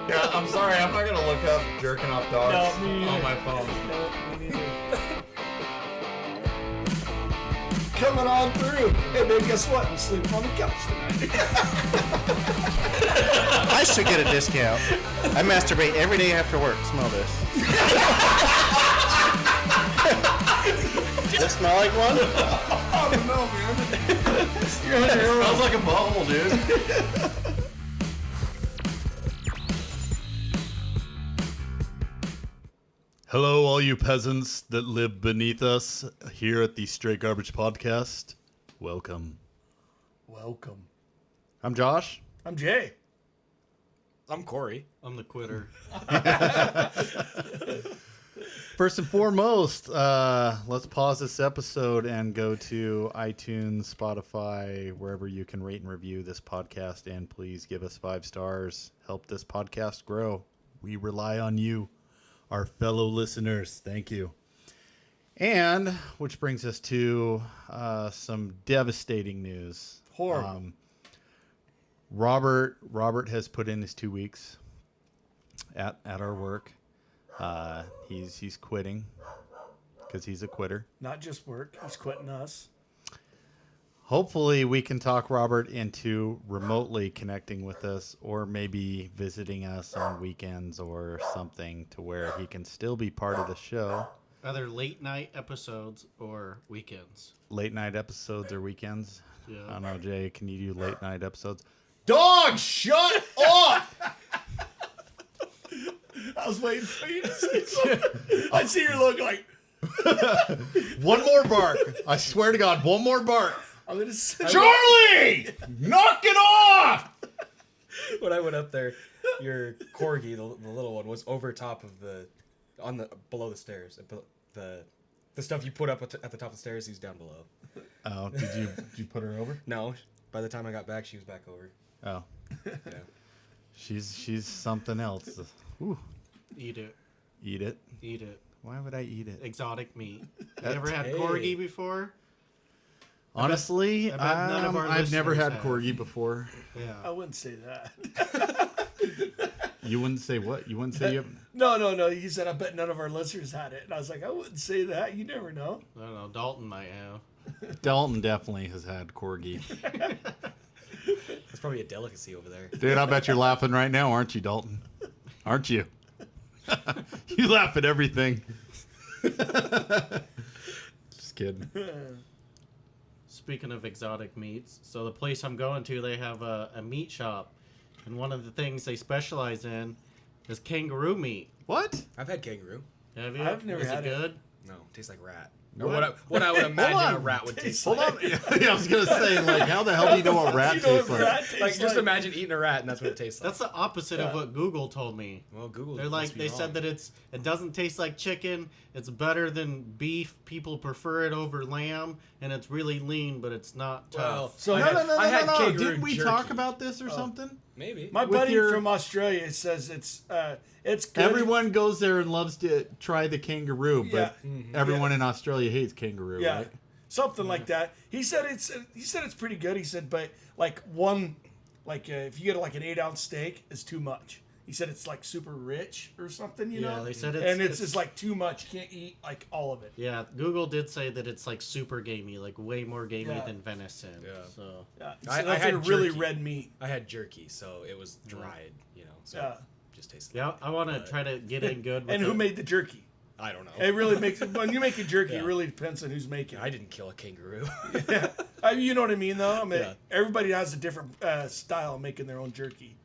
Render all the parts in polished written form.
Yeah, I'm sorry. I'm not gonna look up jerking off dogs on my phone. No, me neither. Coming on through. Hey, babe, guess what? I'm sleeping on the couch tonight. I should get a discount. I masturbate every day after work. Smell this. Does it smell like one? I don't know, man. It smells like a bubble, dude. Hello, all you peasants that live beneath us here at the Straight Garbage Podcast. Welcome. Welcome. I'm Josh. I'm Jay. I'm Corey. I'm the quitter. First and foremost, let's pause this episode and go to iTunes, Spotify, wherever you can rate and review this podcast, and please give us 5 stars. Help this podcast grow. We rely on you, our fellow listeners. Thank you. And which brings us to some devastating news. Horrible. Robert has put in his 2 weeks at our work. He's quitting because he's a quitter. Not just work. He's quitting us. Hopefully we can talk Robert into remotely connecting with us, or maybe visiting us on weekends or something, to where he can still be part of the show. Either late night episodes or weekends. Late night episodes or weekends. Yeah. I don't know, Jay, can you do late night episodes? Dog, shut up! I was waiting for you to say something. I see your look like, One more bark. I swear to God, one more bark. I'm going to say, Charlie! Knock it off! When I went up there, your corgi, the little one, was over top of below the stairs. The stuff you put up at the top of the stairs, he's down below. Oh, did you put her over? No, by the time I got back, she was back over. Oh, Yeah. she's something else. Ooh, Eat it. eat it. Eat it. Why would I eat it? Exotic meat. You ever had Hey. corgi before? Honestly, I bet none of our I've never had listeners have. corgi before. I Yeah. wouldn't say that. You wouldn't say what? You wouldn't say you haven't? No. You said, I bet none of our listeners had it. And I was like, I wouldn't say that. You never know. I don't know. Dalton might have. Dalton definitely has had corgi. That's probably a delicacy over there. Dude, I bet you're laughing right now, aren't you, Dalton? Aren't you? You laugh at everything. Just kidding. Speaking of exotic meats, so the place I'm going to, they have a meat shop. And one of the things they specialize in is kangaroo meat. What? I've had kangaroo. Have you? I've never Is had it it. good? No, tastes like rat. What? Or what I would imagine on. a rat would taste Hold like. on. Yeah, I was going to say, like, how the hell do you know what rat You know tastes what like? rat tastes Like, just imagine eating a rat, and that's what it tastes like. That's the opposite of what Google told me. Well, Google. They're like, they said that it doesn't taste like chicken. It's better than beef. People prefer it over lamb, and it's really lean, but it's not tough. Well, So I no, had, no, I had kangaroo Didn't we jerky. talk about this or something? Maybe. My with buddy your- from Australia says it's good. Everyone goes there and loves to try the kangaroo, but Yeah. everyone in Australia hates kangaroo, Yeah, right? something like that. He said it's pretty good. He said, but like if you get like an 8-ounce steak, is too much. He said it's like super rich or something, you know. They said it's just like too much. You can't eat like all of it. Yeah, Google did say that it's like super gamey, like way more gamey Yeah. than venison. Yeah. So Yeah, he I said that's had like a really jerky. red meat. I had jerky, so it was dried, so Yeah. it just tasted yeah, like I want to try to get in good. With And who it. made the jerky? I don't know. It really makes when you make a jerky. Yeah. It really depends on who's making it. I didn't kill a kangaroo. Yeah. You know what I mean, though. I mean, Yeah. everybody has a different style of making their own jerky.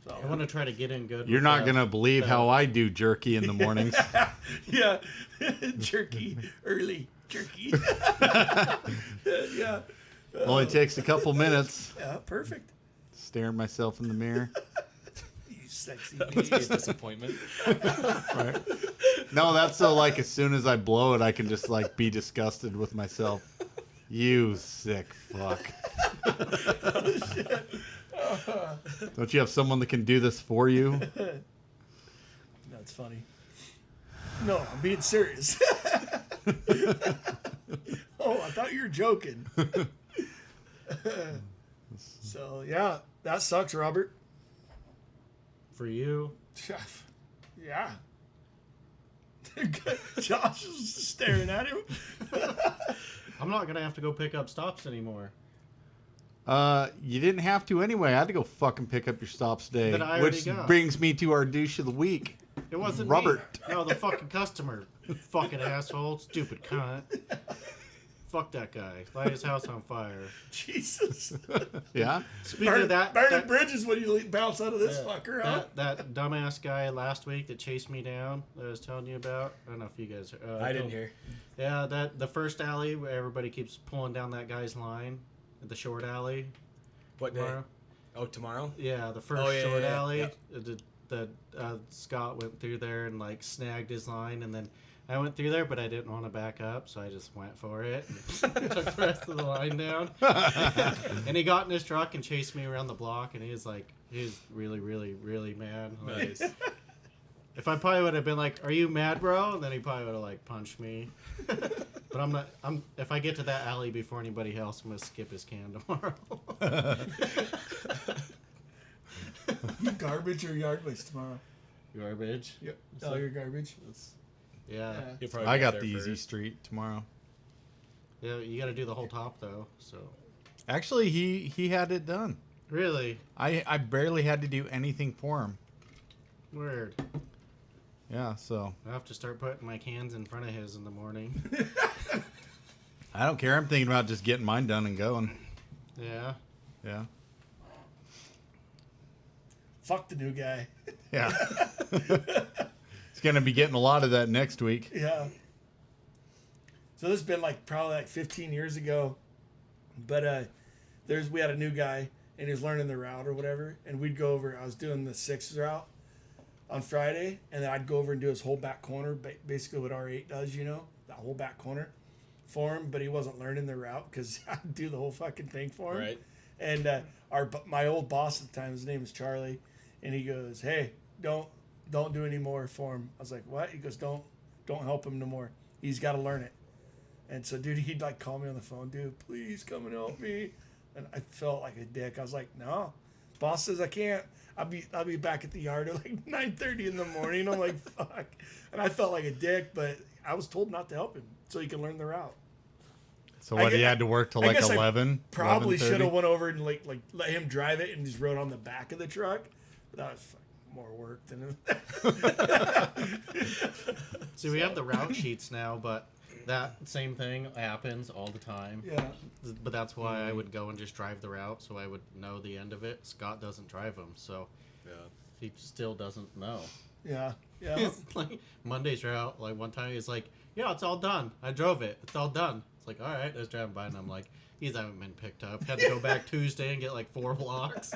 So I want to try to get in good. You're with not that. going to believe how I do jerky in the mornings. yeah, jerky early jerky. Yeah, Only takes a couple minutes. yeah, perfect. Staring myself in the mirror. You sexy That must be a beast. disappointment. Right? No, that's so like as soon as I blow it, I can just like be disgusted with myself. You sick fuck. Oh, shit. Don't you have someone that can do this for you? That's funny. No, I'm being serious. Oh, I thought you were joking. So, yeah, that sucks, Robert. for you. Yeah. Josh is staring at him. I'm not gonna have to go pick up stops anymore. You didn't have to anyway. I had to go fucking pick up your stops today. That I Which already got. brings me to our douche of the week. It wasn't Robert. me. No, the fucking customer. Fucking asshole. Stupid cunt. Fuck that guy. Light his house on fire. Jesus. Yeah? Speaking of that, burning bridges when you bounce out of this fucker, huh? that dumbass guy last week that chased me down that I was telling you about. I don't know if you guys. I didn't hear. Yeah, the first alley where everybody keeps pulling down that guy's line, the short alley. What day? Tomorrow. Oh, tomorrow? Yeah, the first short alley. The Scott went through there and like snagged his line, and then I went through there, but I didn't want to back up, so I just went for it and took the rest of the line down. And he got in his truck and chased me around the block, and he was really, really, really mad. Like, Nice. if I probably would have been like, "Are you mad, bro?" And then he probably would have like punched me. But I'm not. If I get to that alley before anybody else, I'm gonna skip his can tomorrow. Garbage or yard waste tomorrow? Garbage. Yep. Oh, your garbage. Yeah. You'll probably I get got there the easy first. street tomorrow. Yeah. You got to do the whole top though. So. Actually, he had it done. Really I barely had to do anything for him. weird. Yeah, so I have to start putting my cans in front of his in the morning. I don't care. I'm thinking about just getting mine done and going. Yeah. Yeah. Fuck the new guy. Yeah. He's going to be getting a lot of that next week. Yeah. So this has been like probably like 15 years ago, but we had a new guy and he was learning the route or whatever, and we'd go over. I was doing the 6 route on Friday, and then I'd go over and do his whole back corner, basically what R8 does, that whole back corner for him. But he wasn't learning the route because I'd do the whole fucking thing for him. Right. And my old boss at the time, his name is Charlie, and he goes, "Hey, don't do any more for him." I was like, "What?" He goes, "Don't help him no more. He's got to learn it." And so, dude, he'd like call me on the phone, "Dude, please come and help me." And I felt like a dick. I was like, "No, boss says I can't. I'll be back at the yard at like 9:30 in the morning." I'm like, "Fuck," and I felt like a dick, but I was told not to help him so he can learn the route. So what, he had to work till like 11? Probably 11:30? should have went over and like let him drive it and just rode on the back of the truck. But that was more work than See, we have the route sheets now, but that same thing happens all the time. Yeah. But that's why I would go and just drive the route, so I would know the end of it. Scott doesn't drive them, so Yeah. he still doesn't know. Yeah. Yeah. It's like Monday's route. Like one time he's like, "Yeah, it's all done. I drove it. It's all done." It's like, "All right." I was driving by and I'm like, "These haven't been picked up." Had to go back Tuesday and get like 4 blocks.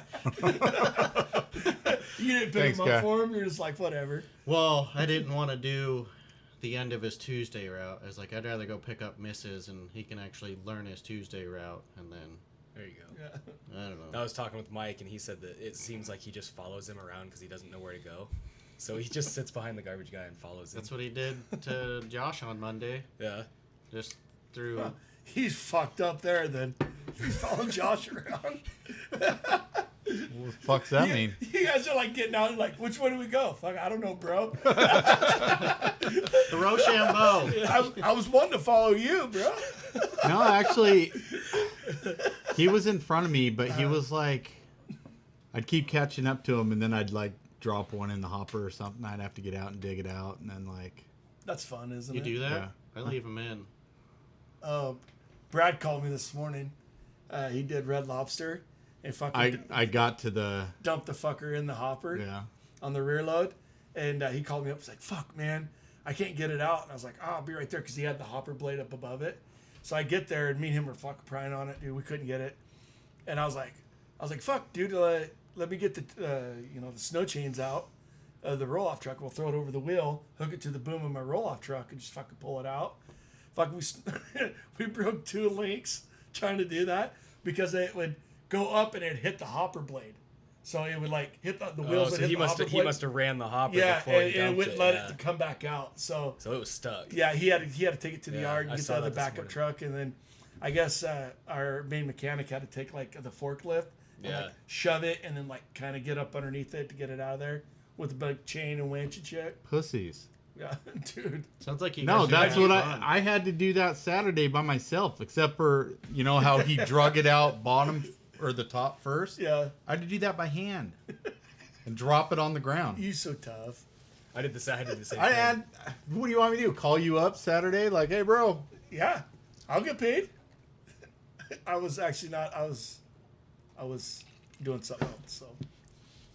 You didn't pick Thanks, him guy. up for him. You're just like, whatever. Well, I didn't want to do the end of his Tuesday route. I was like, I'd rather go pick up Mrs. and he can actually learn his Tuesday route, and then There you go. Yeah. I don't know. I was talking with Mike, and he said that it seems like he just follows him around because he doesn't know where to go. So he just sits behind the garbage guy and follows him. That's what he did to Josh on Monday. Yeah. Just threw. He's fucked up there then. He's following Josh around. What the fuck's that mean? You guys are like getting out and like, which way do we go? Fuck, I don't know, bro. The Rochambeau. I was wanting to follow you, bro. No, actually, he was in front of me, but he was like, I'd keep catching up to him, and then I'd like drop one in the hopper or something. I'd have to get out and dig it out, and then like, That's fun, isn't You it? do that? Yeah. I leave him in. Brad called me this morning. He did Red Lobster and fucking I got to the dumped the fucker in the hopper yeah. on the rear load. And he called me up. He's like, "Fuck, man, I can't get it out." And I was like, "Oh, I'll be right there," because he had the hopper blade up above it. So I get there, and me and him were fucking prying on it, dude. We couldn't get it. And I was like, "Fuck, dude, let me get the the snow chains out of the roll-off truck. We'll throw it over the wheel, hook it to the boom of my roll-off truck, and just fucking pull it out." Fuck, we broke 2 links trying to do that because it would go up and it'd hit the hopper blade. So it would like hit the wheels. So would hit he the must hopper have blade. he must have ran the hopper Yeah, before and he it dumped wouldn't it. let Yeah. it to come back out. So So it was stuck. yeah, he had to take it to the Yeah, yard and I get saw the other that this backup morning. truck, and then I guess our main mechanic had to take like the forklift and Yeah. like shove it and then like kind of get up underneath it to get it out of there. with a big chain and winch and shit. Pussies. Yeah, dude. Sounds like you. No, guys are that's having what fun. I had to do that Saturday by myself, except for, you know, how he drug it out bottom or the top first. Yeah. I had to do that by hand and drop it on the ground. You so tough. I did the same thing. What do you want me to do? Call you up Saturday? Like, hey, bro. Yeah, I'll get paid. I was actually not. I was doing something else, so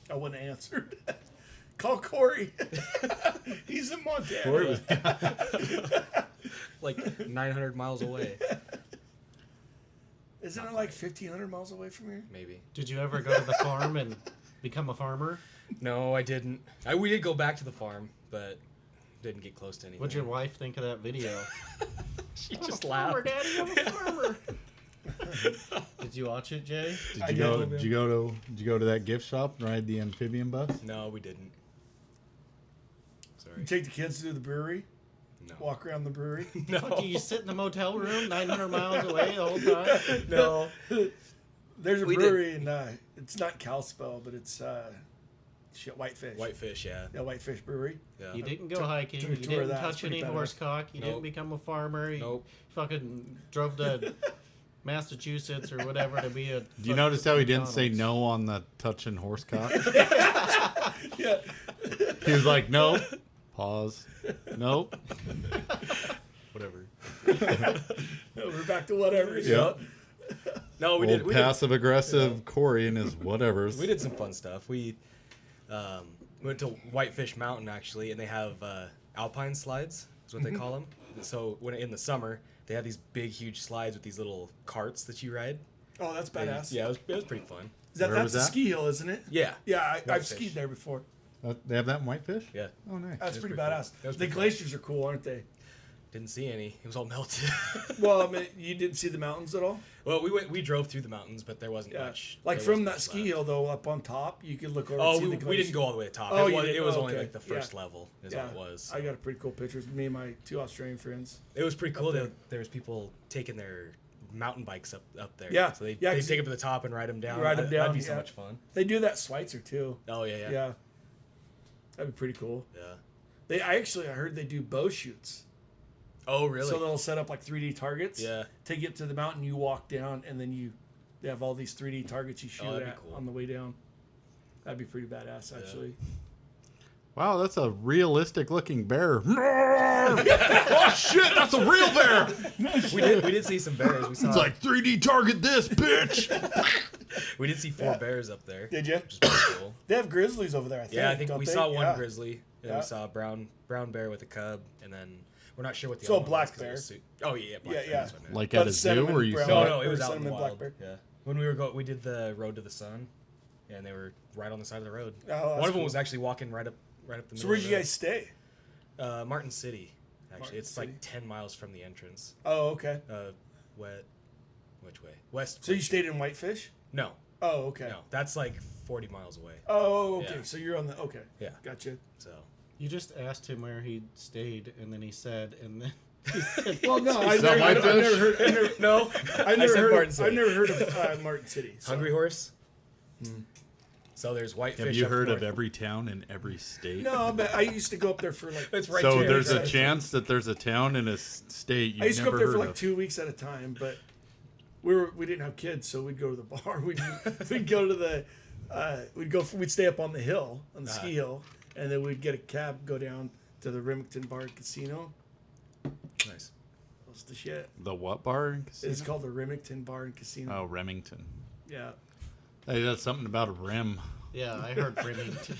I wouldn't have answered. Call Corey. He's in Montana. Corey was, Like 900 miles away, Isn't it like 1,500 miles away from here? maybe. Did you ever go to the farm and become a farmer? No, I didn't. We did go back to the farm, but didn't get close to anything. What'd your wife think of that video? She just laughed. Daddy, I'm a farmer. Did you watch it, Jay? I did did. you go to that gift shop and ride the amphibian bus? No, we didn't. Sorry. You take the kids to the brewery, No. walk around the brewery. No. Fuck, you sit in the motel room 900 miles away the whole time? No. There's a We brewery in it's not Kalispell, but it's Whitefish. Whitefish, yeah. Yeah, Whitefish Brewery. Yeah. You didn't go hiking. took You a tour of didn't that. It's touch pretty any badass. horse cock. You didn't Nope. become a farmer. You Nope. fucking drove to Massachusetts or whatever to be a. Do you notice how he didn't say no on the touching horse cock? Yeah. He was like, nope. Pause. Nope. Whatever. We're back to whatever. Yeah. No, we Old did. passive aggressive Corey and his whatevers. We did some fun stuff. We went to Whitefish Mountain actually, and they have alpine slides. Is what they call them. So when in the summer, they have these big, huge slides with these little carts that you ride. Oh, that's badass. Yeah, it was pretty fun. Where That's was a that? ski hill, isn't it? Yeah. Yeah, I've Whitefish. skied there before. They have that in Whitefish? Yeah. Oh, nice. That's was pretty pretty badass. cool. That was The pretty fun. glaciers are cool, aren't they? Didn't see any. It was all melted. Well, I mean, you didn't see the mountains at all? Well, we drove through the mountains, but there wasn't much. Like there from wasn't that much ski left. hill, though, up on top, you could look over Oh, and see we the glacier. didn't go all the way to the top. Oh, it you was, didn't? it was Oh, only okay. like the first Yeah. level is Yeah, all it was. I got pretty cool pictures. Me and my 2 Australian friends. It was pretty cool. there. There was people taking their mountain bikes up there. Yeah, So they yeah, take 'cause them to the top and ride them down. ride 'em down, That'd be so yeah. much fun. They do that Schweitzer, too. Oh yeah, yeah. Yeah. That'd be pretty cool. Yeah. I heard they do bow shoots. Oh really? So they'll set up like 3D targets. Yeah. Take you up to the mountain, you walk down, and then they have all these 3D targets you shoot that'd be at cool. on the way down. That'd be pretty badass, actually. Wow, that's a realistic looking bear. Oh, shit, that's a real bear. we did see some bears. We saw It's like 3D target this, bitch. we did see 4 bears up there. Did you? Which is pretty cool. They have grizzlies over there, I think. Yeah, I think don't we they? saw one Yeah. grizzly, and Yeah. we saw a brown bear with a cub, and then we're not sure what the So a other one black was 'cause it bear. was oh yeah, black Yeah, bear. yeah. That's what I meant. Like But at a zoo cinnamon where you brown- saw No, it? it was or out in the cinnamon wild. black bear. Yeah, when we did the road to the sun, and they were right on the side of the road. Oh, that's One of them cool. was actually walking right up the middle. So where'd of you the guys stay? road. Martin City, actually, Martin it's City. like 10 miles from the entrance. Oh, okay. Which way? West. So you stayed in Whitefish? No, Oh, okay. no, that's like 40 miles away. Oh, okay. Yeah. So you're on the okay. Yeah. Gotcha. So You just asked him where he stayed, and then he said, and then he said, Well, no, Is that I've Whitefish? never heard. no, I've never said heard. Martin I've City. never heard of Martin City. So. Hungry Horse. So there's Whitefish. Have you up heard of north. every town in every state? No, but I used to go up there for like. It's right So there. there's a Yeah. chance that there's a town in a state you've I used to go never up there for heard like of. 2 weeks at a time, but we didn't have kids, so we'd go to the bar. We'd go to the we'd stay up on the hill on the ski hill, and then we'd get a cab, go down to the Remington Bar and Casino. Nice. That's the shit. The what bar? and casino? It's called the Remington Bar and Casino. Oh, Remington. Yeah. Hey, that's something about a rim. yeah, I heard Remington.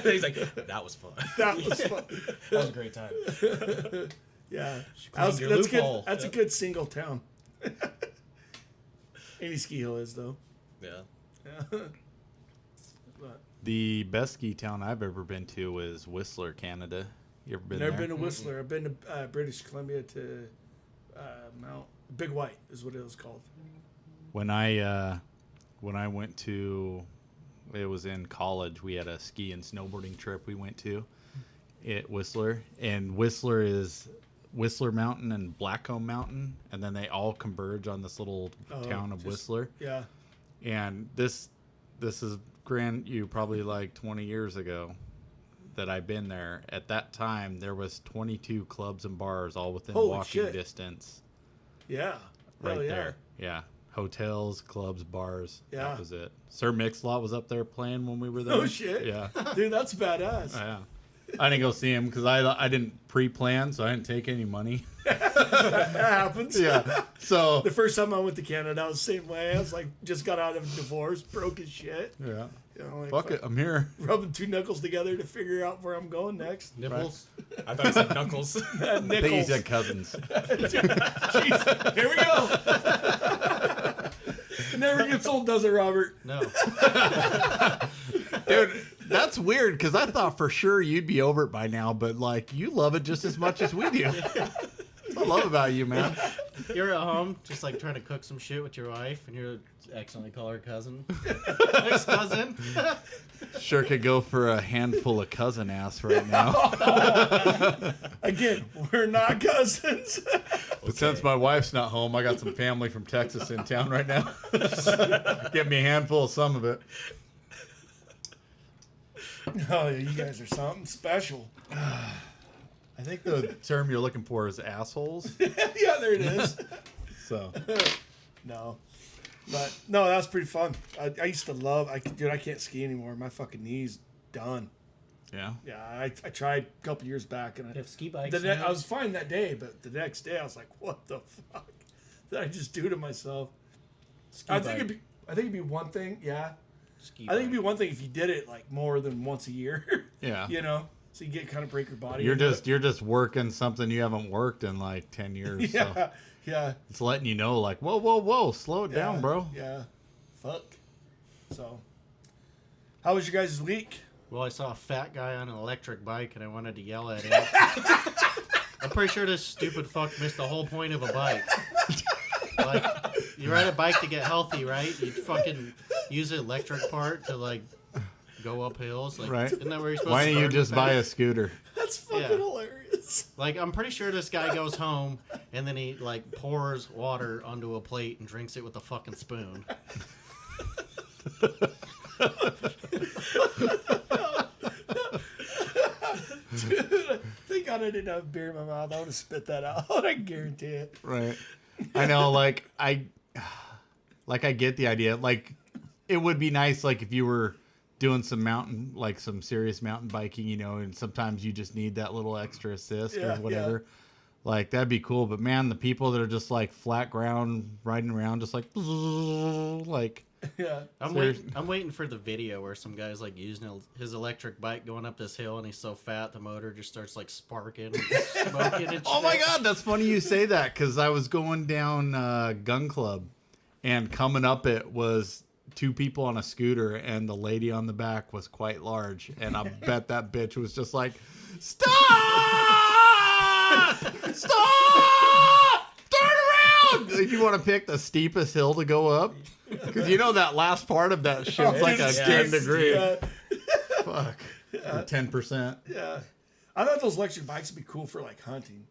He's like, that was fun. That was fun. That was a great time. Yeah. cleaned your That's good. loophole. That's a good single town. Any ski hill is though. Yeah. Yeah. But The best ski town I've ever been to is Whistler, Canada. You ever been never there? been to Whistler. I've been to British Columbia to Mount Big White is what it was called. When I went to, it was in college. We had a ski and snowboarding trip we went to at Whistler, and Whistler is Whistler Mountain and Blackcomb Mountain, and then they all converge on this little town of just- Whistler. Yeah. And this is grant you probably like 20 years ago that I've been there. At that time, there was 22 clubs and bars all within Holy walking shit. distance. Yeah. Right Hell yeah. there. Yeah. Hotels, clubs, bars. Yeah. That was it. Sir Mix-a-Lot was up there playing when we were there. Oh shit. Yeah. Dude, that's badass. Yeah. I didn't go see him because I didn't pre-plan, so I didn't take any money. That happens. Yeah. So. The first time I went to Canada, I was the same way. I was like, just got out of a divorce, broke as shit. Yeah. You know, like, Fuck it. I'm here. rubbing two knuckles together to figure out where I'm going next. Nipples. I thought he said knuckles. I think he Nickels. said cousins. Jeez, here we go. It never gets old, does it, Robert? No. Dude, that's weird because I thought for sure you'd be over it by now, but like you love it just as much as we do. That's what I love about you, man. You're at home, just like trying to cook some shit with your wife, and you're accidentally call her cousin. Ex-cousin. Sure could go for a handful of cousin ass right now. Again, we're not cousins. But since my wife's not home, I got some family from Texas in town right now. Get me a handful of some of it. Oh, you guys are something special. I think the term you're looking for is assholes. Yeah, there it is. So No. But, no, that's pretty fun. I used to love, dude, I can't ski anymore. My fucking knee's done. yeah. Yeah, I tried a couple years back, and You have ski bikes. I was fine that day, but the next day I was like, what the fuck did I just do to myself? I think it'd be one thing, yeah. I think it'd be one thing if you did it like more than once a year. Yeah. You know? So you get kind of break your body. You're into just working something you haven't worked in like 10 years. it. Yeah. So Yeah. it's letting you know like, whoa, slow it Yeah, down, bro. Yeah. Fuck. So, how was your guys' week? Well, I saw a fat guy on an electric bike, and I wanted to yell at him. I'm pretty sure this stupid fuck missed the whole point of a bike. Like, you ride a bike to get healthy, right? You fucking use the electric part to, like, go up hills. Like, Right. Isn't that where you're supposed Why to don't you burn just the buy fat? a scooter? That's fucking Yeah. hilarious. Like, I'm pretty sure this guy goes home, and then he, like, pours water onto a plate and drinks it with a fucking spoon. Dude, thank God I didn't have beer in my mouth. I would have spit that out. I guarantee it. Right. I know, like I get the idea. Like, it would be nice, like if you were doing some serious mountain biking, you know, and sometimes you just need that little extra assist Yeah, or whatever. Like, that'd be cool. But man, the people that are just like flat ground riding around, just like Yeah. I'm Seriously. waiting for the video where some guy's like using his electric bike going up this hill, and he's so fat the motor just starts like sparking and smoking and shit. Oh my God, that's funny you say that, because I was going down Gun Club, and coming up it was two people on a scooter, and the lady on the back was quite large, and I bet that bitch was just like, stop! Stop! Turn around! If you want to pick the steepest hill to go up, because you know that last part of that shit's like a 10 degree. Yeah. Fuck. Or 10%. Yeah. I thought those electric bikes would be cool for like hunting.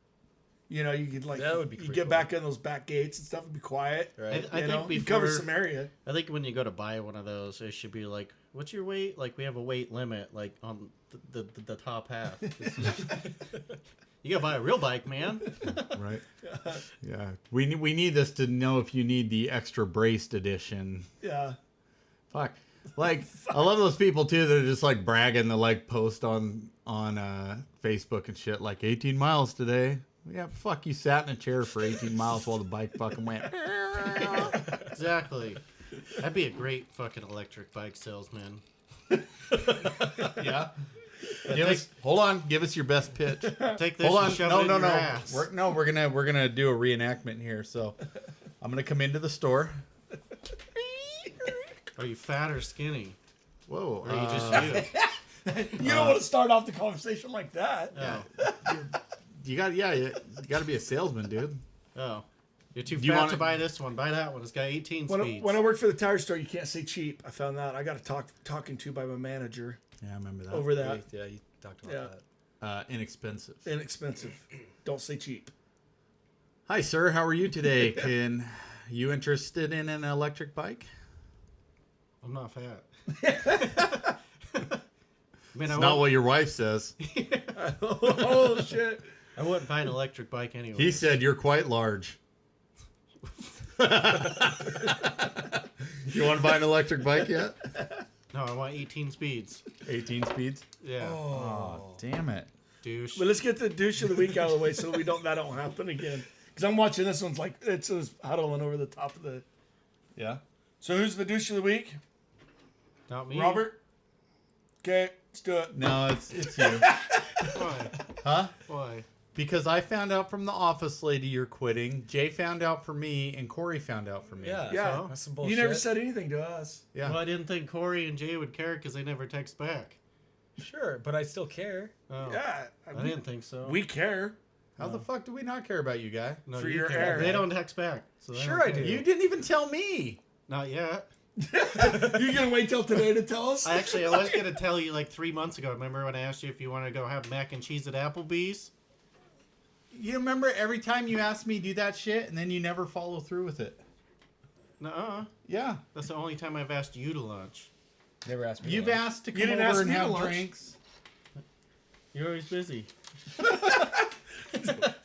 You know, you could like That would be you pretty get cool. back in those back gates and stuff and be quiet. Right. I You think know, you before cover some area. I think when you go to buy one of those, it should be like, "What's your weight?" Like, we have a weight limit, like on the top half. You gotta buy a real bike, man. Right. Yeah. We need this to know if you need the extra braced edition. Yeah. Fuck. Like, I love those people too that are just like bragging to like post on Facebook and shit like 18 miles today. Yeah, fuck, you sat in a chair for 18 miles while the bike fucking went. Exactly. I'd be a great fucking electric bike salesman. Yeah. Hold on, give us your best pitch. Take this Hold and on. shove No, it in no, your no. ass. We're gonna do a reenactment here. So I'm gonna come into the store. Are you fat or skinny? Whoa. Or are you just you? You don't want to start off the conversation like that. Oh. you gotta be a salesman, dude. Oh. You're too Do you fat wanna- to buy this one. Buy that one. It's got 18 speeds. When I worked for the tire store, you can't say cheap. I found that. I got talking to by my manager Yeah, I remember that. over that. Yeah, you talked about Yeah. that. Inexpensive. Inexpensive. Don't say cheap. Hi, sir. How are you today? Can you interested in an electric bike? I'm not fat. It's not what your wife says. Oh shit! I wouldn't buy an electric bike anyway. He said you're quite large. You want to buy an electric bike yet? No, I want 18 speeds. 18 speeds? Yeah. Oh, damn it. Douche. But let's get the douche of the week out of the way so that don't happen again. Because I'm watching this one's like it's just huddling over the top of the. Yeah. So who's the douche of the week? Not me. Robert. Okay, let's do it. No, it's you. Why? Huh? Why? Because I found out from the office lady you're quitting. Jay found out for me, and Corey found out for me. Yeah. Yeah, That's some bullshit. you never said anything to us. Yeah. Well, I didn't think Corey and Jay would care because they never text back. Sure, but I still care. Oh. Yeah, I didn't think so. We care. How the fuck do we not care about you, guy? No, for you your care. air. They don't text back. So they Sure don't I care. do. You didn't even tell me. Not yet. You gonna wait till today to tell us? I was going to tell you like 3 months ago. Remember when I asked you if you want to go have mac and cheese at Applebee's? You remember every time you asked me to do that shit, and then you never follow through with it. Nuh-uh. Yeah. That's the only time I've asked you to lunch. Never asked me. You've to asked to You come didn't over ask and me to have lunch. drinks. You're always busy.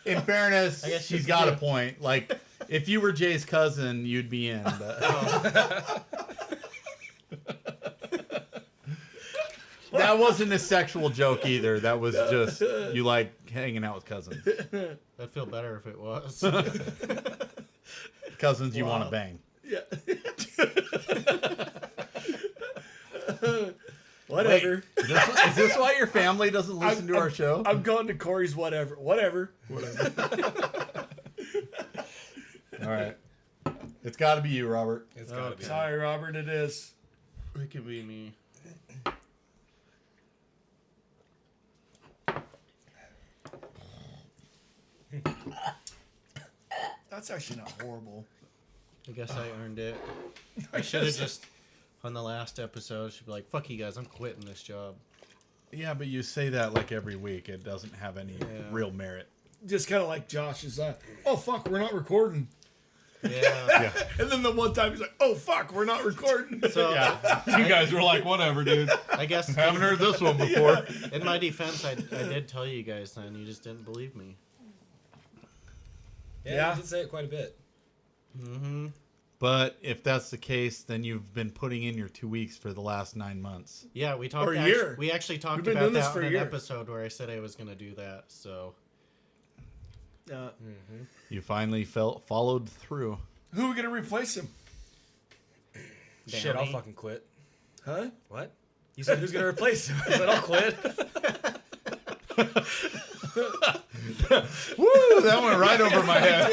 In fairness, I guess she's you got do. a point. Like, if you were Jay's cousin, you'd be in. But... That wasn't a sexual joke either. That was just you like hanging out with cousins. I'd feel better if it was. Cousins you want Wow. to bang. Yeah. Whatever. Is this why your family doesn't listen to our show? I'm going to Corey's whatever. Whatever. All right. It's got to be you, Robert. It's gotta be. Sorry, Robert, it is. It could be me. That's actually not horrible. I guess I earned it. I should have just, on the last episode, should be like, fuck you guys, I'm quitting this job. Yeah, but you say that like every week. It doesn't have any real merit. Just kind of like Josh is oh, fuck, we're not recording. Yeah. And then the one time he's like, oh, fuck, we're not recording. So, You guys were like, whatever, dude. I guess Haven't heard this one before. in my defense, I did tell you guys then. You just didn't believe me. Yeah, you did say it quite a bit. Mm-hmm. But if that's the case, then you've been putting in your 2 weeks for the last 9 months. Yeah, we talked. Or a year. We actually talked We've been about doing this that for on a an year. episode where I said I was going to do that. So You finally followed through. Who are we going to replace him? Shit, I'll Downey. fucking quit. Huh? What? You said who's gonna replace him? I said I'll quit. Woo! That went right over my head.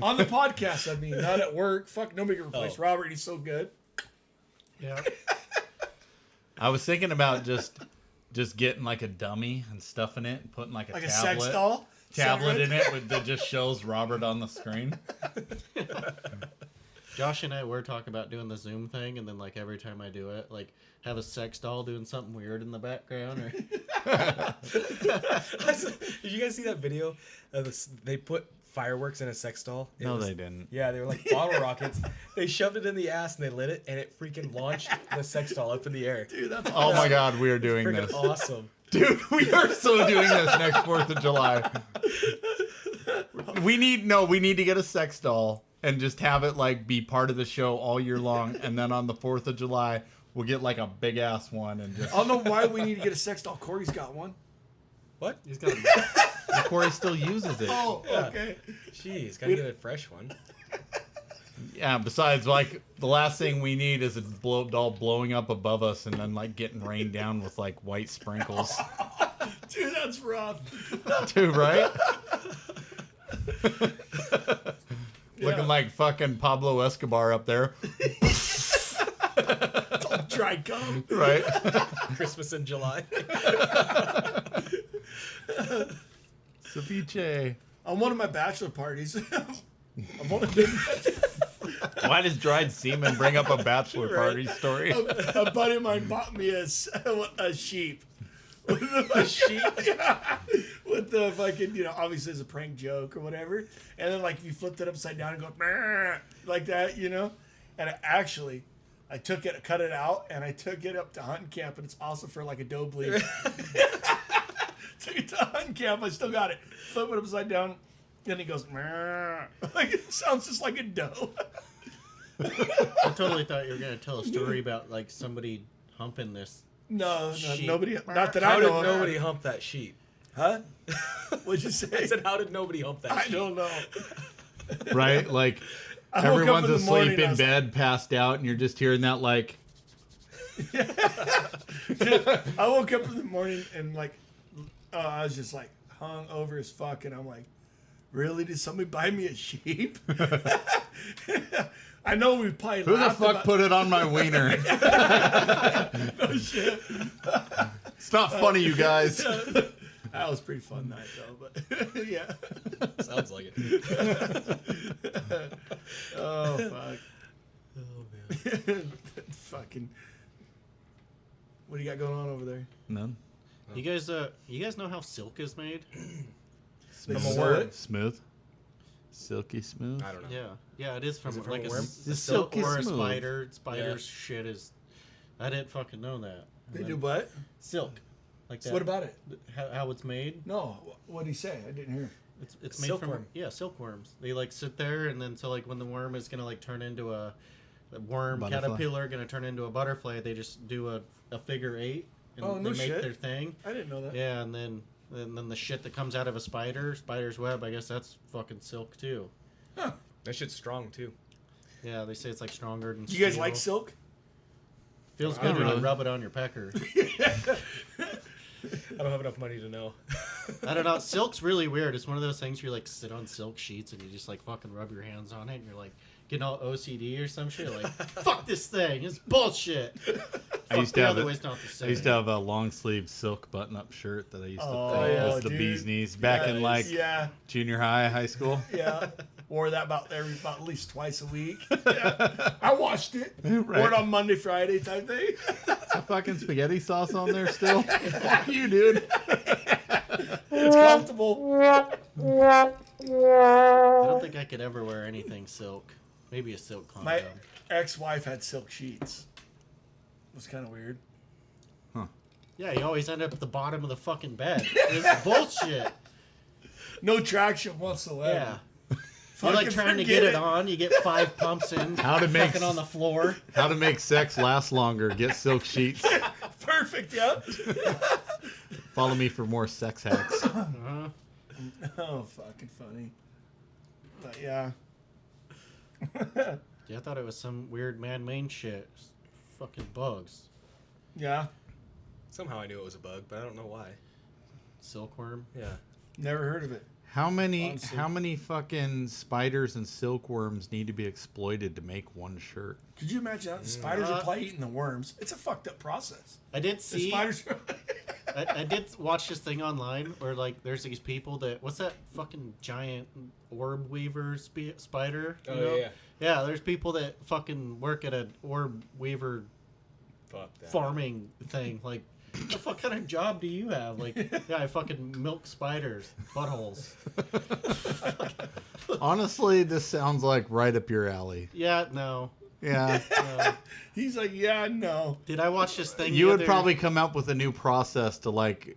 On the podcast, I mean, not at work. Fuck, nobody can replace Oh. Robert. He's so good. yeah, I was thinking about just getting like a dummy and stuffing it and putting like a Like a tablet, sex doll. tablet in it that just shows Robert on the screen. Josh and I were talking about doing the Zoom thing, and then like every time I do it, like have a sex doll doing something weird in the background. Or Did you guys see that video? They put fireworks in a sex doll. It No, was- they didn't. Yeah, they were like bottle rockets. They shoved it in the ass and they lit it, and it freaking launched the sex doll up in the air. Dude, that's Oh my God, we are doing Freaking this. awesome. Dude, we are so doing this next 4th of July. We need to get a sex doll and just have it like be part of the show all year long, and then on the 4th of July we'll get like a big ass one and just I don't know why we need to get a sex doll. Corey's got one. What? he's got. Corey still uses it. Oh, Yeah. okay. Jeez, gotta get a fresh one. Yeah, besides like the last thing we need is a doll blowing up above us and then like getting rained down with like white sprinkles. Dude, that's rough. Too, right? Looking like fucking Pablo Escobar up there, It's all dry gum. right? Christmas in July. Ceviche. On one of my bachelor parties, I'm only been, Why does dried semen bring up a bachelor party story? a buddy of mine bought me a sheep. A sheep? Yeah. With the fucking, obviously it's a prank joke or whatever. And then, like, if you flipped it upside down and go, "Meh," like that, And I took it, cut it out, and I took it up to hunting camp, and it's awesome for like a doe bleed. Took it to hunting camp. I still got it. Flip it upside down. Then he goes, "Meow." Like it sounds just like a doe. I totally thought you were gonna tell a story about like somebody humping this. No, Sheep. nobody. Not that How I did know. nobody hump that sheep? Huh? What'd you say? I said, how did nobody hump that I sheep? don't know. Right? Like I woke up everyone's in the asleep morning, I in was bed, passed out, and you're just hearing that like. I woke up in the morning and like, I was just like hung over as fuck, and I'm like, really? Did somebody buy me a sheep? I know we probably Who the laughed fuck about- put it on my wiener? No shit. It's not funny, you guys. That was a pretty fun night though, but yeah. Sounds like it. Oh fuck. Oh man. Fucking. What do you got going on over there? None. You guys know how silk is made? From a Smooth. worm? Smooth. Silky smooth. I don't know. Yeah, it is from Is it from like a worm? a The silk silky or a smooth. spider. Spider's shit is. I didn't fucking know that. They do what? Silk, like that. So what about it? How it's made? No. What did he say? I didn't hear. It's made from Silkworm. silkworms. They like sit there, and then so like when the worm is gonna like turn into a worm Butterfly. caterpillar gonna turn into a butterfly, they just do a figure 8 and Oh, no they make shit. their thing. I didn't know that. Yeah, and then the shit that comes out of a spider's web, I guess that's fucking silk too. Huh. That shit's strong too. Yeah, they say it's like stronger than. Do you guys steel. like silk? Feels I good don't when you really. rub it on your pecker. I don't have enough money to know. I don't know. Silk's really weird. It's one of those things where you like sit on silk sheets and you just like fucking rub your hands on it and you're like getting all OCD or some shit. Like, fuck this thing. It's bullshit. I used to the have other it. way's not the same. I used to have a long sleeve silk button up shirt that I used to Oh, think yeah, was the dude. bee's knees back in like Yeah. junior high, high school. Yeah. Wore that about at least twice a week. Yeah. I washed it. Right. Wore it on Monday, Friday type thing. The fucking spaghetti sauce on there still. Fuck you, dude. It's comfortable. I don't think I could ever wear anything silk. Maybe a silk condom. My ex-wife had silk sheets. It was kind of weird. Yeah, you always end up at the bottom of the fucking bed. It's bullshit. No traction whatsoever. Yeah. You're like Fucking trying to forget get it it. on. You get 5 pumps in. How to make fucking on the floor. how to make sex last longer. Get silk sheets. Perfect, yeah. Follow me for more sex hacks. Uh-huh. Oh, fucking funny. But yeah. Yeah, I thought it was some weird man-made shit. Fucking bugs. Yeah. Somehow I knew it was a bug, but I don't know why. Silkworm. Yeah. Never heard of it. How many Honestly. fucking spiders and silkworms need to be exploited to make one shirt? Could you imagine that? The spiders are probably eating the worms. It's a fucked up process. I did The see. spiders. I did watch this thing online where like there's these people that what's that fucking giant orb weaver spider? You Oh, know? yeah. Yeah, there's people that fucking work at an orb weaver Fuck that. farming thing. Like, what the fuck kind of job do you have? Like, yeah, I fucking milk spiders, buttholes. Honestly, this sounds like right up your alley. Yeah, no. Yeah. He's like, yeah, no. Did I watch this thing? You the would other- probably come up with a new process to like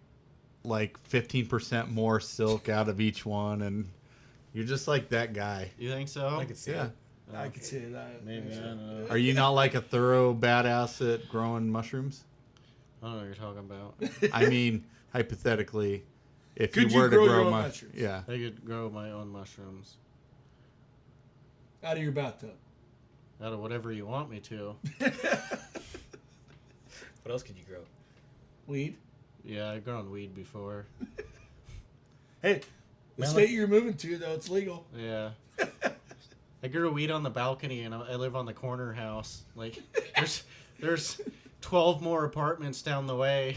15% more silk out of each one, and you're just like that guy. You think so? I could see Yeah. it. I could see that. Maybe. I don't know. Are you not like a thorough badass at growing mushrooms? I don't know what you're talking about. I mean, hypothetically, if Could you you were to grow grow your own mushrooms, mushrooms? yeah. I could grow my own mushrooms Out of your bathtub. out of whatever you want me to. What else could you grow? Weed. Yeah, I've grown weed before. Hey, the Man, state you're moving to, though, it's legal. Yeah. I grew weed on the balcony, and I live on the corner house. Like, there's 12 more apartments down the way.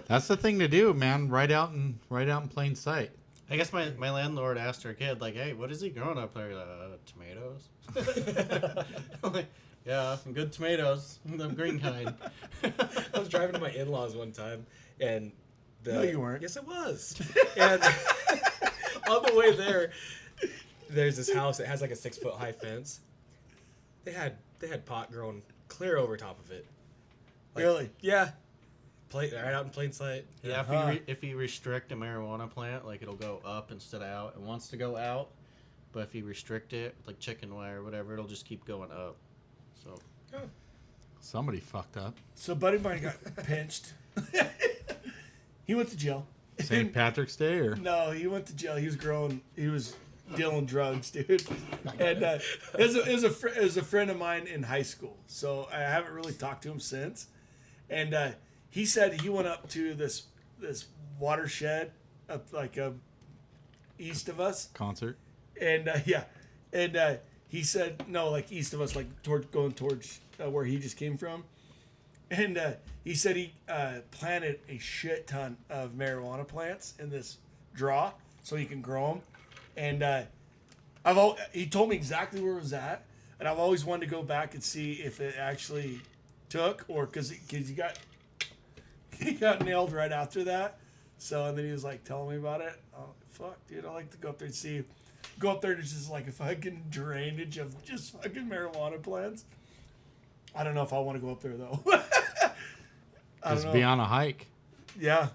That's the thing to do, man. Right out in plain sight. I guess my landlord asked her kid, like, "Hey, what is he growing up there? Tomatoes." I'm like, yeah, some good tomatoes, the green kind. I was driving to my in-laws one time, and No, you weren't. Yes, it was. And on the way there, there's this house that has like a 6-foot high fence. They had they had pot growing clear over top of it. Like, Really? Yeah. Right out in plain sight. Yeah, Huh. if you restrict a marijuana plant, like it'll go up instead of out. It wants to go out, but if you restrict it, like chicken wire or whatever, it'll just keep going up. So Somebody fucked up. So buddy of mine got pinched. He went to jail. St. Patrick's Day, or No, he went to jail. He was dealing drugs, dude. And it was a friend of mine in high school. So I haven't really talked to him since. And he said he went up to this watershed up like east of us. concert? And he said no, like east of us, like going towards where he just came from. And he said he planted a shit ton of marijuana plants in this draw so he can grow them. And he told me exactly where it was at, and I've always wanted to go back and see if it actually took, or because he got nailed right after that. So and then he was like telling me about it. Oh fuck, dude! I like to go up there and see. Go up there and it's just like a fucking drainage of just fucking marijuana plants. I don't know if I want to go up there though. I Just don't be know. on a hike. Yeah,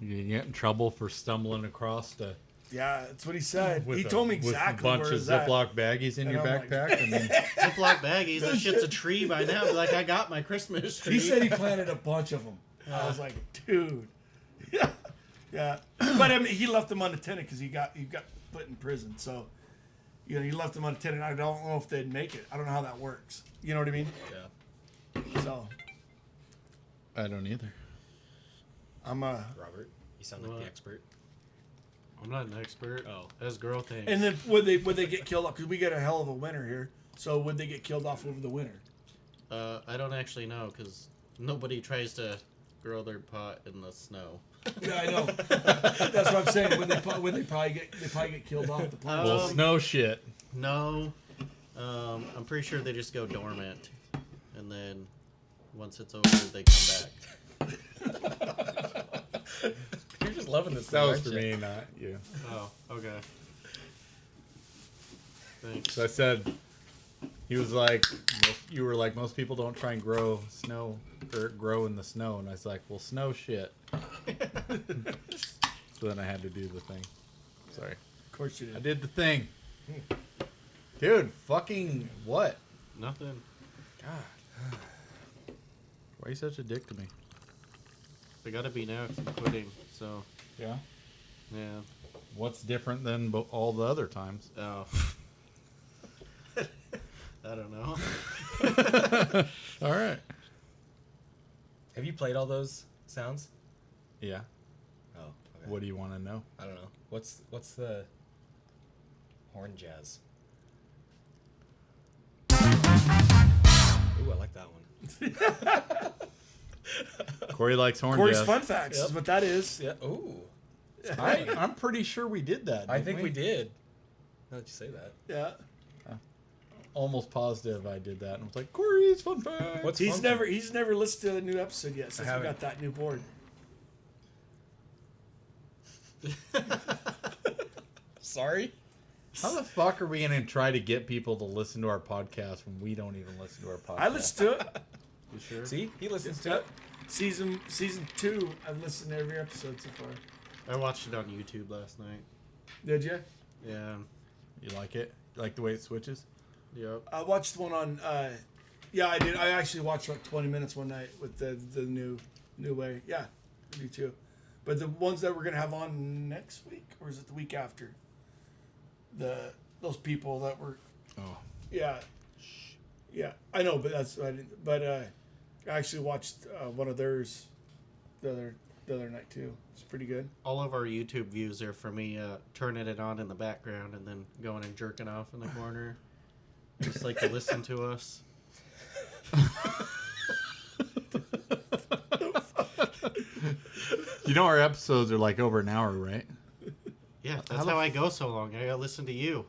You can get in trouble for stumbling across the. yeah, that's what he said. With He a- told me with exactly a bunch where of it's at. Ziploc baggies in And your I'm like- backpack, and then Ziploc baggies, that shit's a tree by now. Like I got my Christmas tree. He said he planted a bunch of them. I was like, dude, yeah, yeah. But I mean, he left them unattended because he got put in prison. So, you know, he left them unattended. I don't know if they'd make it. I don't know how that works. You know what I mean? Yeah. So I don't either. I'm Robert, you sound like What? the expert. I'm not an expert. Oh. As girl thinks. And then would they get killed off? Because we get a hell of a winter here. So would they get killed off over the winter? I don't actually know because nobody tries to grow their pot in the snow. Yeah, I know. That's what I'm saying. Would they probably get killed off the planet? Well, snow shit. No, I'm pretty sure they just go dormant, and then once it's over, they come back. You're just loving this. That thing, was aren't for you? me, not you. Oh, okay. Thanks. So I said, he was like, you were like, most people don't try and grow snow or grow in the snow, and I was like, well, snow shit. So then I had to do the thing. Sorry, Of course you I did. did the thing. Dude, fucking what? Nothing. God. Why are you such a dick to me? They gotta be now 'cause I'm quitting. So Yeah. yeah. What's different than all the other times? Oh. I don't know. All right. Have you played all those sounds? Yeah. Oh. Okay. What do you want to know? I don't know. What's the horn jazz? Ooh, I like that one. Corey likes horn Corey's jazz. fun facts is what that is. Yeah. Ooh. I'm pretty sure we did that. I didn't think we did. Now that you say that. Yeah. Almost positive I did that. And I was like, Corey's fun fact. What's He's fun never listened to a new episode yet since we haven't. got that new board. Sorry. How the fuck are we going to try to get people to listen to our podcast when we don't even listen to our podcast? I listened to it. You sure? See, he listens to Yep. it. Season 2, I've listened to every episode so far. I watched it on YouTube last night. Did you? Yeah. You like it? You like the way it switches? Yep. I watched one on. Yeah, I did. I actually watched like 20 minutes one night with the new way. Yeah, I do too. But the ones that we're gonna have on next week, or is it the week after? Those people that were. Oh. Yeah. Yeah, I know, but that's I didn't. But I actually watched one of theirs the other night too. It's pretty good. All of our YouTube views are for me turning it on in the background and then going and jerking off in the corner. I just like to listen to us. You know our episodes are like over an hour, right? Yeah, that's how I go so long. I gotta listen to you.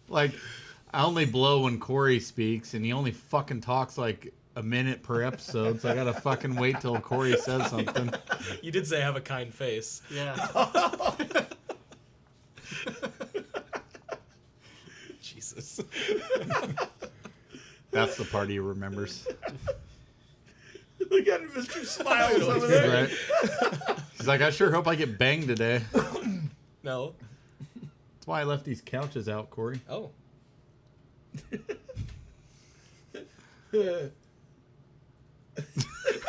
Like, I only blow when Corey speaks, and he only fucking talks like a minute per episode, so I gotta fucking wait till Corey says something. You did say have a kind face. Yeah. That's the part he remembers. Look at Mr. Smiles over there. Right? He's like, I sure hope I get banged today. No. That's why I left these couches out, Corey. Oh.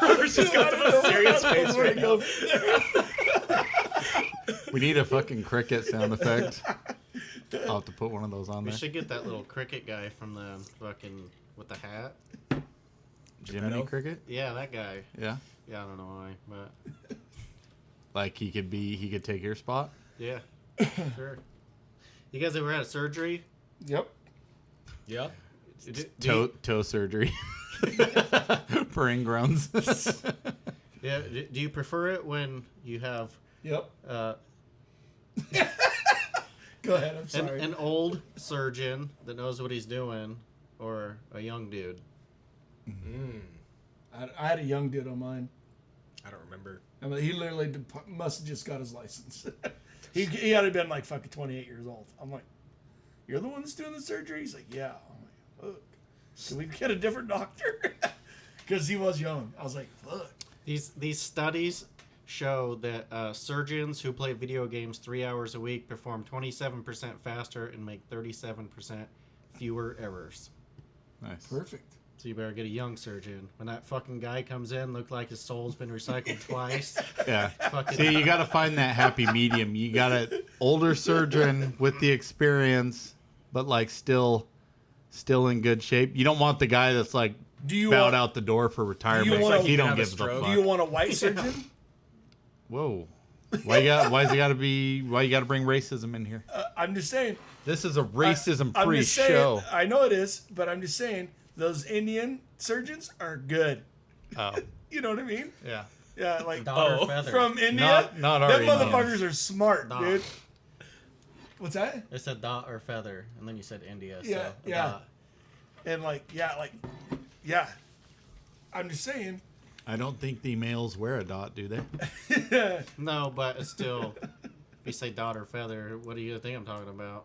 Robert's just got a serious face right now. We need a fucking cricket sound effect. I'll have to put one of those on We there. should get that little cricket guy from the fucking with the hat. Jiminy Cricket? Yeah, that guy. Yeah. Yeah, I don't know why, but Like he could take your spot? yeah, sure. You guys ever had a surgery? Yep. Yeah. Toe surgery. For ingrowns. Yeah. Do you prefer it when you have Yep. Go ahead. I'm sorry. an old surgeon that knows what he's doing, or a young dude? I had a young dude on mine. I don't remember. I mean, he literally must have just got his license. he had to have been like fucking 28 years old. I'm like, you're the one that's doing the surgery? He's like, yeah. I'm like, look, can we get a different doctor? Because he was young. I was like, fuck. These studies show that surgeons who play video games 3 hours a week perform 27% faster and make 37% fewer errors. Nice. Perfect. So you better get a young surgeon. When that fucking guy comes in, look like his soul's been recycled twice. Yeah. Fucking See, you got to find that happy medium. You got an older surgeon with the experience, but like still in good shape. You don't want the guy that's like bowed out the door for retirement. want Like a- he don't have a give the stroke? fuck. Do you want a white surgeon? Whoa. Why you got to bring racism in here? I'm just saying. This is a racism I'm free just saying, show. I know it is, but I'm just saying those Indian surgeons are good. Oh. You know what I mean? Yeah. Yeah, like Daughter feather. from India. Not our them Indians. motherfuckers are smart, Nah. dude. What's that? It said dot or feather, and then you said India. Yeah, so a yeah. dot. And yeah. I'm just saying. I don't think the males wear a dot, do they? No, but it's still. If you say dot or feather, what do you think I'm talking about?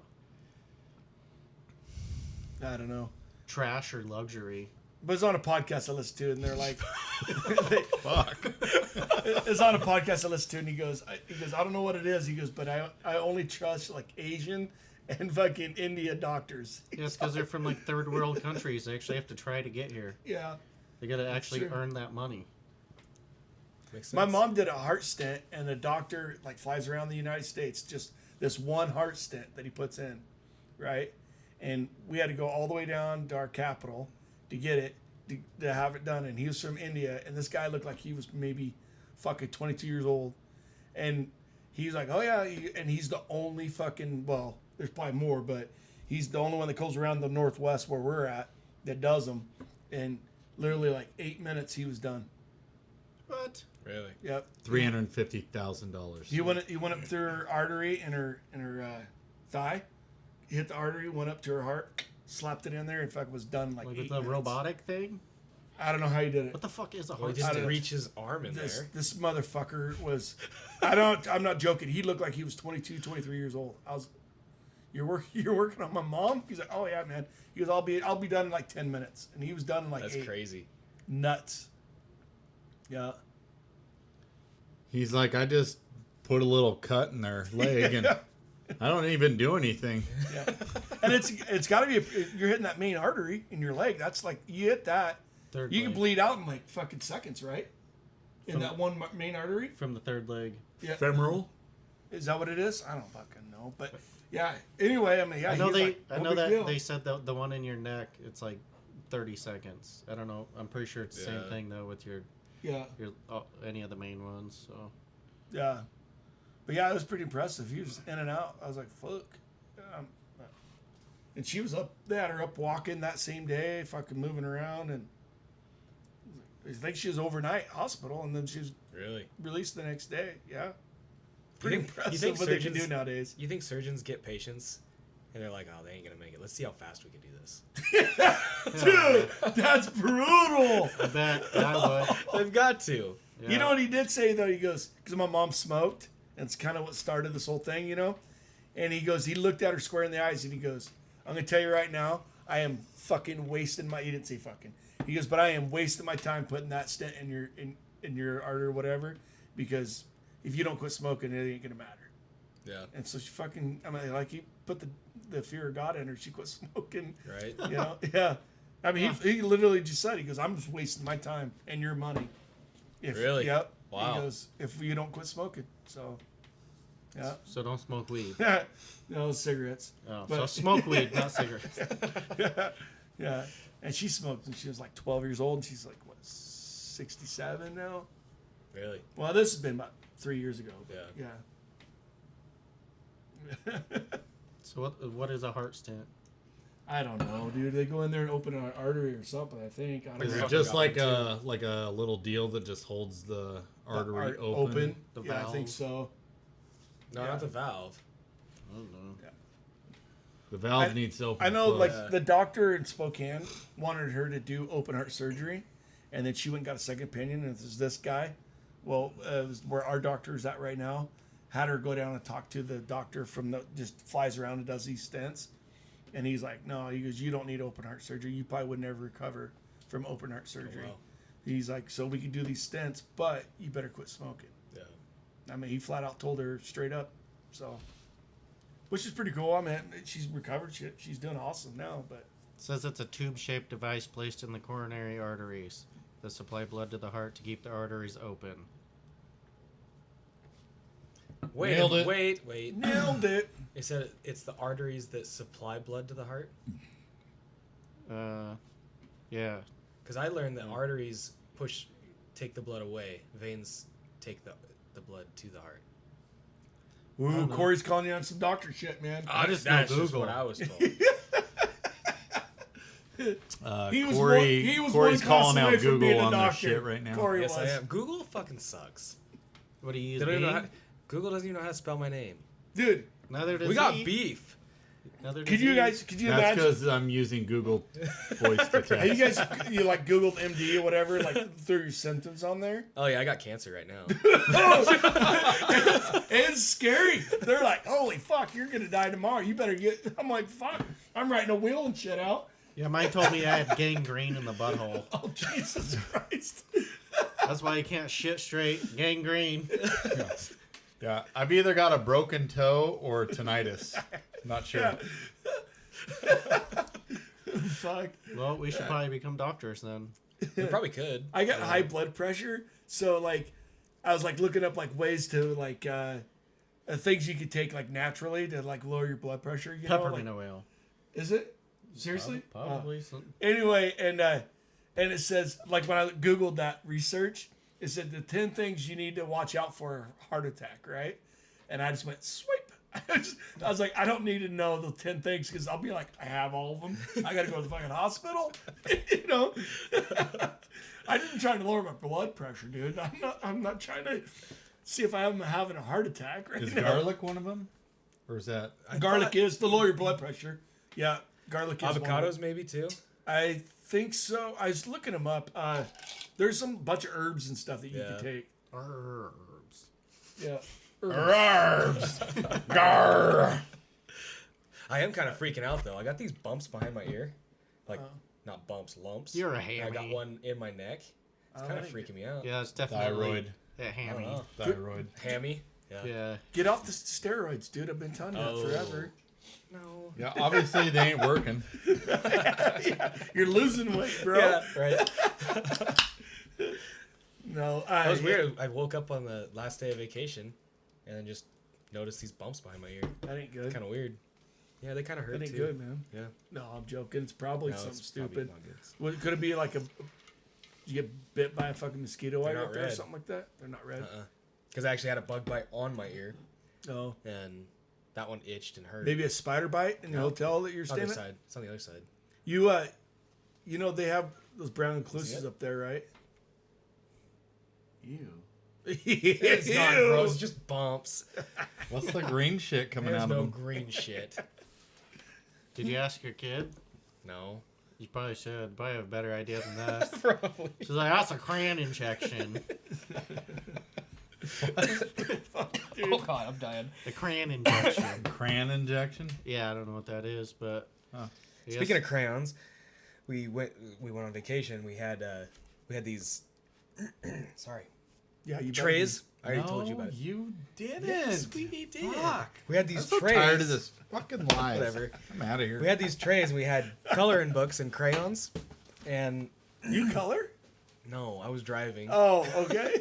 I don't know. Trash or luxury? But it's on a podcast I listen to, and they're like, Fuck. it's on a podcast I listen to, and he goes, I don't know what it is. He goes, but I only trust like Asian and fucking India doctors. Yeah, it's because they're from like third world countries. They actually have to try to get here. Yeah. They got to actually true. earn that money. Makes sense. My mom did a heart stent, and the doctor like flies around the United States, just this one heart stent that he puts in, right? And we had to go all the way down to our capital to get it, to have it done. And he was from India, and this guy looked like he was maybe fucking 22 years old. And he's like, oh yeah, and he's the only fucking, well, there's probably more, but he's the only one that goes around the Northwest where we're at that does them. And literally like 8 minutes he was done. What? Really? Yep. $350,000. He went up through her artery in her thigh, hit the artery, went up to her heart, slapped it in there, in fact was done in like Like 8 with the minutes. robotic thing? I don't know how he did it. What the fuck is a Well, heart he just stent? reach his arm in This there. this motherfucker was, I'm not joking. He looked like he was 22, 23 years old. You're working on my mom? He's like, oh yeah, man. He goes, I'll be done in like 10 minutes, and he was done in like That's 8. crazy. Nuts. Yeah. He's like, I just put a little cut in their leg and I don't even do anything. Yeah. And it's got to be you're hitting that main artery in your leg. That's like you hit that, Third you can leg. bleed out in like fucking seconds, right? In From- that one main artery. From the third leg. Yeah. Femoral? Is that what it is? I don't fucking know, but yeah. Anyway, I mean, yeah. I know he's they. like, I no know big that deal. they said the one in your neck. It's like 30 seconds. I don't know. I'm pretty sure it's the same Yeah. thing though with your Yeah. any of the main ones. So Yeah. But yeah, it was pretty impressive. He was in and out. I was like, fuck. And she was up. They had her up walking that same day, fucking moving around, and I think she was overnight hospital, and then she was Really? released the next day. Yeah. Pretty You impressive think what they can do surgeons- nowadays. You think surgeons get patients and they're like, oh, they ain't gonna make it. Let's see how fast we can do this. Dude, that's brutal. I bet I would. They've got to. Yeah. You know what he did say though? He goes, because my mom smoked, and it's kind of what started this whole thing, you know. And he goes, he looked at her square in the eyes, and he goes, "I'm gonna tell you right now, I am fucking wasting my. He didn't say fucking. He goes, but I am wasting my time putting that stent in your artery or whatever, because if you don't quit smoking, it ain't gonna matter. Yeah. And so she fucking, I mean, like he put the fear of God in her. She quit smoking. Right. You know, yeah. I mean, he literally just said, he goes, I'm just wasting my time and your money. Really? Yep. Wow. He goes, if you don't quit smoking. So, yeah. So don't smoke weed. No, cigarettes. Oh, But- so smoke weed, not cigarettes. Yeah. And she smoked when she was like 12 years old, and she's like, what, 67 now? Really? Well, this has been about 3 years ago. But Yeah. yeah. So what is a heart stent? I don't know, dude. They go in there and open an artery or something, I think. I don't Is know. it just like a little deal that just holds the artery open? The Yeah, I think valve? so. No, Yeah. not the valve. I don't know. The valve I- needs to open. I know, close. like, the doctor in Spokane wanted her to do open heart surgery, and then she went and got a second opinion, and this guy, well, it was where our doctor is at right now, had her go down and talk to the doctor from the, just flies around and does these stents, and he's like, no, he goes, you don't need open heart surgery. You probably would never recover from open heart surgery. wow. He's like, so we can do these stents, but you better quit smoking. Yeah. I mean, he flat out told her straight up, so, which is pretty cool. I mean, she's recovered. She's doing awesome now, but. It says it's a tube-shaped device placed in the coronary arteries that supply blood to the heart to keep the arteries open. Wait, Nailed it. wait. Nailed it. It said it's the arteries that supply blood to the heart. Yeah. Because I learned that arteries take the blood away. Veins take the blood to the heart. Ooh, Corey's calling you on some doctor shit, man. I just know That's just Google. what I was told. He was Corey's one class calling away out from being Google a on their doctor. shit right now. Corey Yes, I was. am. Google fucking sucks. What do you use? They don't even know Bing? Google doesn't even know how to spell my name. Dude, Neither does We got he. beef. Neither does could you he. guys, could you That's imagine? because I'm using Google Voice to Hey, you text. guys, you like Googled MD or whatever, like threw your symptoms on there? Oh yeah, I got cancer right now. It's scary. They're like, holy fuck, you're going to die tomorrow. You better get, I'm like, fuck, I'm writing a will and shit out. Yeah, mine told me I had gangrene in the butthole. Oh, Jesus Christ. That's why you can't shit straight. Gangrene. Yeah, I've either got a broken toe or tinnitus. Not sure. Fuck. Well, we should probably become doctors then. We probably could. I got high blood pressure, so like I was like looking up like ways to like things you could take like naturally to like lower your blood pressure. You know, Peppermint like, oil. is it seriously? Probably. Anyway, and it says like when I googled that research, it said the 10 things you need to watch out for a heart attack, right? And I just went swipe. I was like, I don't need to know the 10 things because I'll be like, I have all of them. I got to go to the fucking hospital, you know. I didn't try to lower my blood pressure, dude. I'm not trying to see if I'm having a heart attack right Is now. garlic one of them? Or is that... Garlic is to lower your blood pressure. Yeah, garlic is one of them. Avocados maybe too. I think so. I was looking them up. There's some bunch of herbs and stuff that you Yeah. can take. Herbs. Yeah. Herbs! Gar! I am kind of freaking out though. I got these bumps behind my ear, like not bumps, lumps. You're a And I got hammy. one in my neck. It's kind of ain't freaking me out. Yeah, it's definitely Thyroid. Yeah, hammy. Oh. Thyroid. Hammy. Yeah. Yeah. Get off the steroids, dude. I've been telling you Oh. that forever. No. Yeah, obviously they ain't working. Yeah, you're losing weight, bro. Yeah. Right. No, That was weird. I woke up on the last day of vacation, and then just noticed these bumps behind my ear. That ain't good. Kind of weird. Yeah, they kind of hurt That ain't too. good, man. Yeah. No, I'm joking. It's probably No, something it's probably stupid. not good. What, could it be like did you get bit by a fucking mosquito while They're you're not up there or red. something like that? They're not red. Because I actually had a bug bite on my ear, No. and that one itched and hurt. Maybe a spider bite in the No. hotel that you're It's on the staying other at? side. It's on the other side. You know they have those brown inclusives it? up there, right? Ew. It's not Ew. gross. It's just bumps. What's the green shit coming There's out no of them? green shit. Did you ask your kid? No. You probably should. Probably have a better idea than that. Probably. She's like, that's a crayon injection. Oh god, I'm dying. The crayon injection. Crayon injection? Yeah, I don't know what that is, but Speaking of crayons, we went on vacation. We had these sorry Yeah, you better trays. I already told you about it. You didn't. Yes, we did. Fuck. We had I'm these so trays. tired of this fucking lies. Whatever. I'm out of here. We had these trays. And we had coloring books and crayons, and be. You color? no, I was driving. Oh, okay.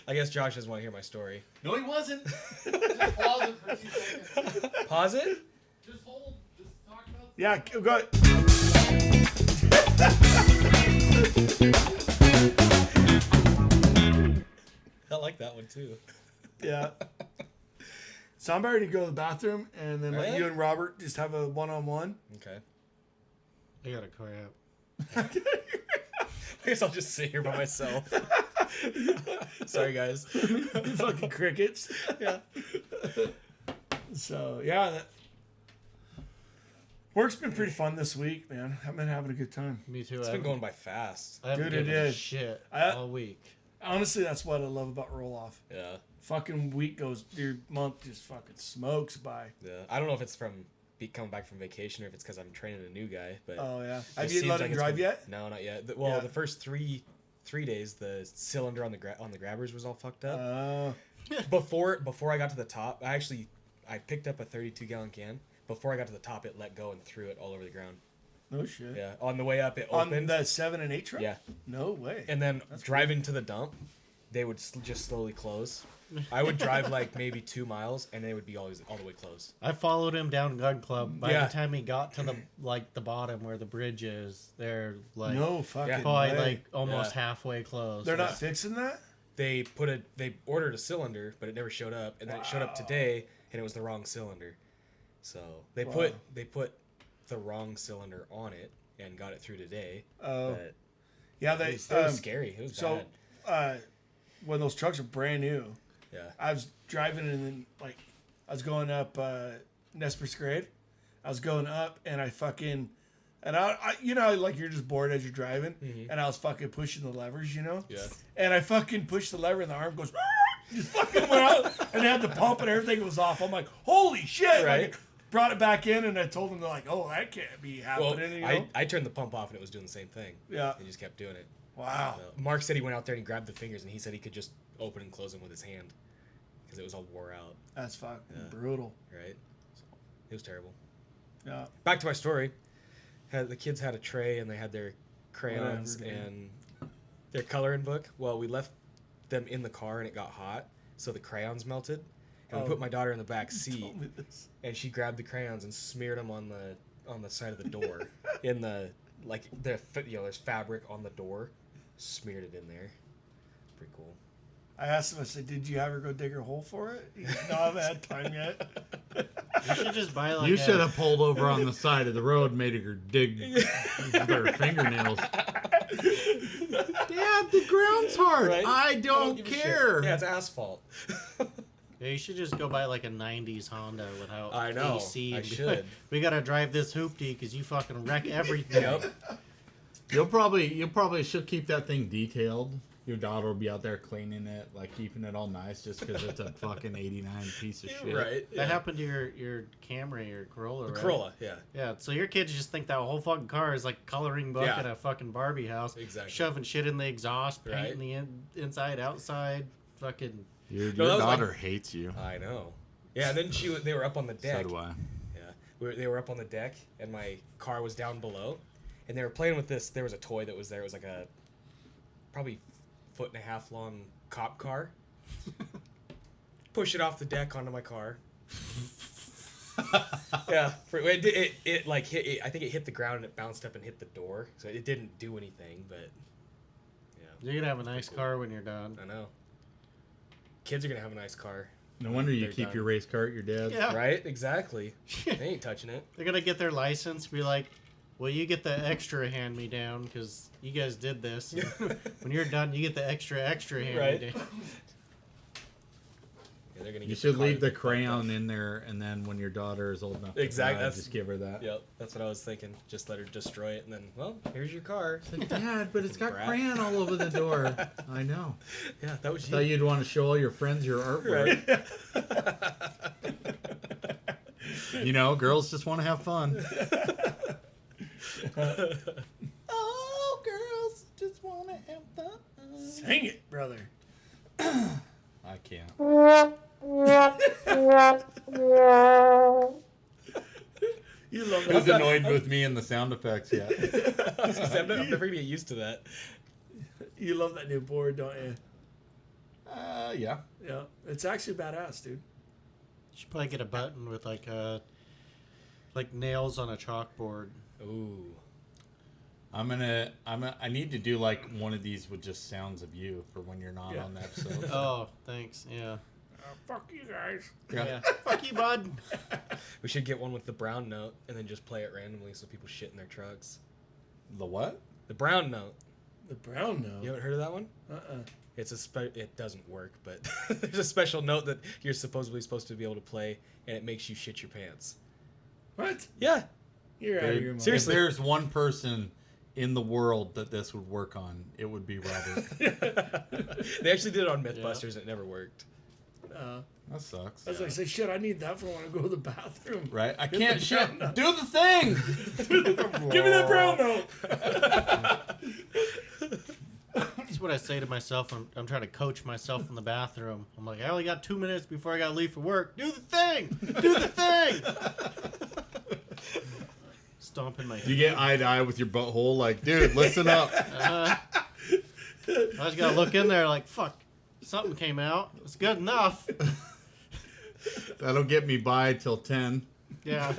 I guess Josh doesn't want to hear my story. No, he wasn't. Just pause it for 2 seconds. Pause it. Just hold. Just talk about. Yeah, go. I like that one too. Yeah. So I'm ready to go to the bathroom, and then let Really? you and Robert just have a one-on-one. Okay. I got a crap. I guess I'll just sit here by myself. Sorry, guys. Fucking crickets. Yeah. So yeah, work's been pretty fun this week, man. I've been having a good time. Me too. It's been going by fast. I haven't Dude, it given a is. shit I- all week. Honestly, that's what I love about roll off. Yeah. Fucking week goes, your month just fucking smokes by. Yeah. I don't know if it's from coming back from vacation or if it's because I'm training a new guy. But Oh yeah. it Have you seems let like him it's drive been- yet? No, not yet. Yeah. The first three days, the cylinder on the grabbers was all fucked up. Before I got to the top, I picked up a 32-gallon can. Before I got to the top, it let go and threw it all over the ground. No shit. Yeah. On the way up, it On opened. the 7 and 8 truck? Yeah. No way. And then driving to the dump, they would just slowly close. I would drive like maybe 2 miles, and they would be all the way closed. I followed him down Gun Club. By Yeah. the time he got to the bottom where the bridge is, they're like No fucking probably way. like almost Yeah. halfway closed. They're not fixing that? They ordered a cylinder, but it never showed up, and then it showed up today, and it was the wrong cylinder. So they put the wrong cylinder on it and got it through today. Oh. But Yeah, it was scary. It was So, bad. when those trucks are brand new, Yeah. I was driving and then like I was going up Nesper's grade. I was going up and I fucking and I you know like you're just bored as you're driving and I was fucking pushing the levers, you know. Yeah. And I fucking pushed the lever and the arm goes just fucking went out and they had the pump and everything was off. I'm like, holy shit! Right. Like, brought it back in and I told them they're like, oh, that can't be Well, happening. You know? I turned the pump off and it was doing the same thing. Yeah. He just kept doing it. Wow. Mark said he went out there and he grabbed the fingers and he said he could just open and close them with his hand because it was all wore out. That's fucking Yeah. brutal. Right. So, it was terrible. Yeah. Back to my story. The kids had a tray and they had their crayons Whatever, dude. and their coloring book. Well, we left them in the car and it got hot, so the crayons melted. And we Oh. put my daughter in the back seat, Told me this. and she grabbed the crayons and smeared them on the side of the door, in the there's fabric on the door, smeared it in there. Pretty cool. I asked him, I said, did you have her go dig her hole for it? He goes, no, I haven't had time yet. You should just buy like You should have pulled over on the side of the road, made her dig their fingernails. Dad, the ground's hard. Right? I don't give a shit. care. Yeah, it's asphalt. Yeah, you should just go buy like a '90s Honda without I know, AC. I and be should. like, we gotta drive this hoopty because you fucking wreck everything. Yep. You'll probably should keep that thing detailed. Your daughter will be out there cleaning it, like keeping it all nice, just because it's a fucking '89 piece of shit. Right. That happened to your Camry, your Corolla, The right? Corolla, yeah. Yeah, so your kids just think that whole fucking car is like a coloring book Yeah. at a fucking Barbie house. Exactly. Shoving shit in the exhaust, Right. painting the inside, outside, fucking. Your that was daughter like- hates you. I know. Yeah, and then they were up on the deck. So do I. Yeah, they were up on the deck, and my car was down below, and they were playing with this. There was a toy that was there. It was like a probably 1.5 foot long cop car. Push it off the deck onto my car. Yeah, it like hit. I think it hit the ground and it bounced up and hit the door, so it didn't do anything. But yeah, You're gonna have a nice car when you're done. I know. Kids are gonna have a nice car, No wonder you They're keep done. your race car at your dad's. Yeah. right? Exactly. They ain't touching it. They're gonna get their license. Be like, well, you get the extra hand me down because you guys did this. When you're done, you get the extra hand Right. me down. Yeah, they're gonna You get should car leave the that they fucked crayon up. in there, and then when your daughter is old enough to Exactly, drive, that's- just give her that. Yep, that's what I was thinking. Just let her destroy it, and then, well, here's your car. Dad, but it's got Brat. crayon all over the door. I know. Yeah, that was Thought you'd want to show all your friends your artwork. Right. You know, girls just want to have fun. Oh, girls just want to have fun. Sing it, brother. I can't. You love Who's that. annoyed with me and the sound effects yet? I'm never gonna get used to that. You love that new board, don't you? Yeah. Yeah, it's actually badass, dude. You should probably get a button with like nails on a chalkboard. Ooh. I need to do like one of these with just sounds of you for when you're not on the episode. Oh, thanks. Yeah. Fuck you guys. Yeah. Fuck you, bud. We should get one with the brown note and then just play it randomly so people shit in their trucks. The what? The brown note. The brown note. You haven't heard of that one? Uh-uh. It's it doesn't work, but there's a special note that you're supposed to be able to play, and it makes you shit your pants. What? Yeah. You're out of your mind. Seriously. If there's one person in the world that this would work on, it would be Robert. They actually did it on Mythbusters, and it never worked. That sucks. I was like, say, shit, I need that for when I go to the bathroom. Right? I Get can't the shit. brown note. Do the thing! Give me that brown note. That's what I say to myself when I'm trying to coach myself in the bathroom. I'm like, I only got 2 minutes before I got to leave for work. Do the thing! Do the thing! Stomping my You get eye to eye with your butthole, like, dude, listen up. I just got to look in there like, fuck, something came out. It's good enough. That'll get me by till 10. Yeah.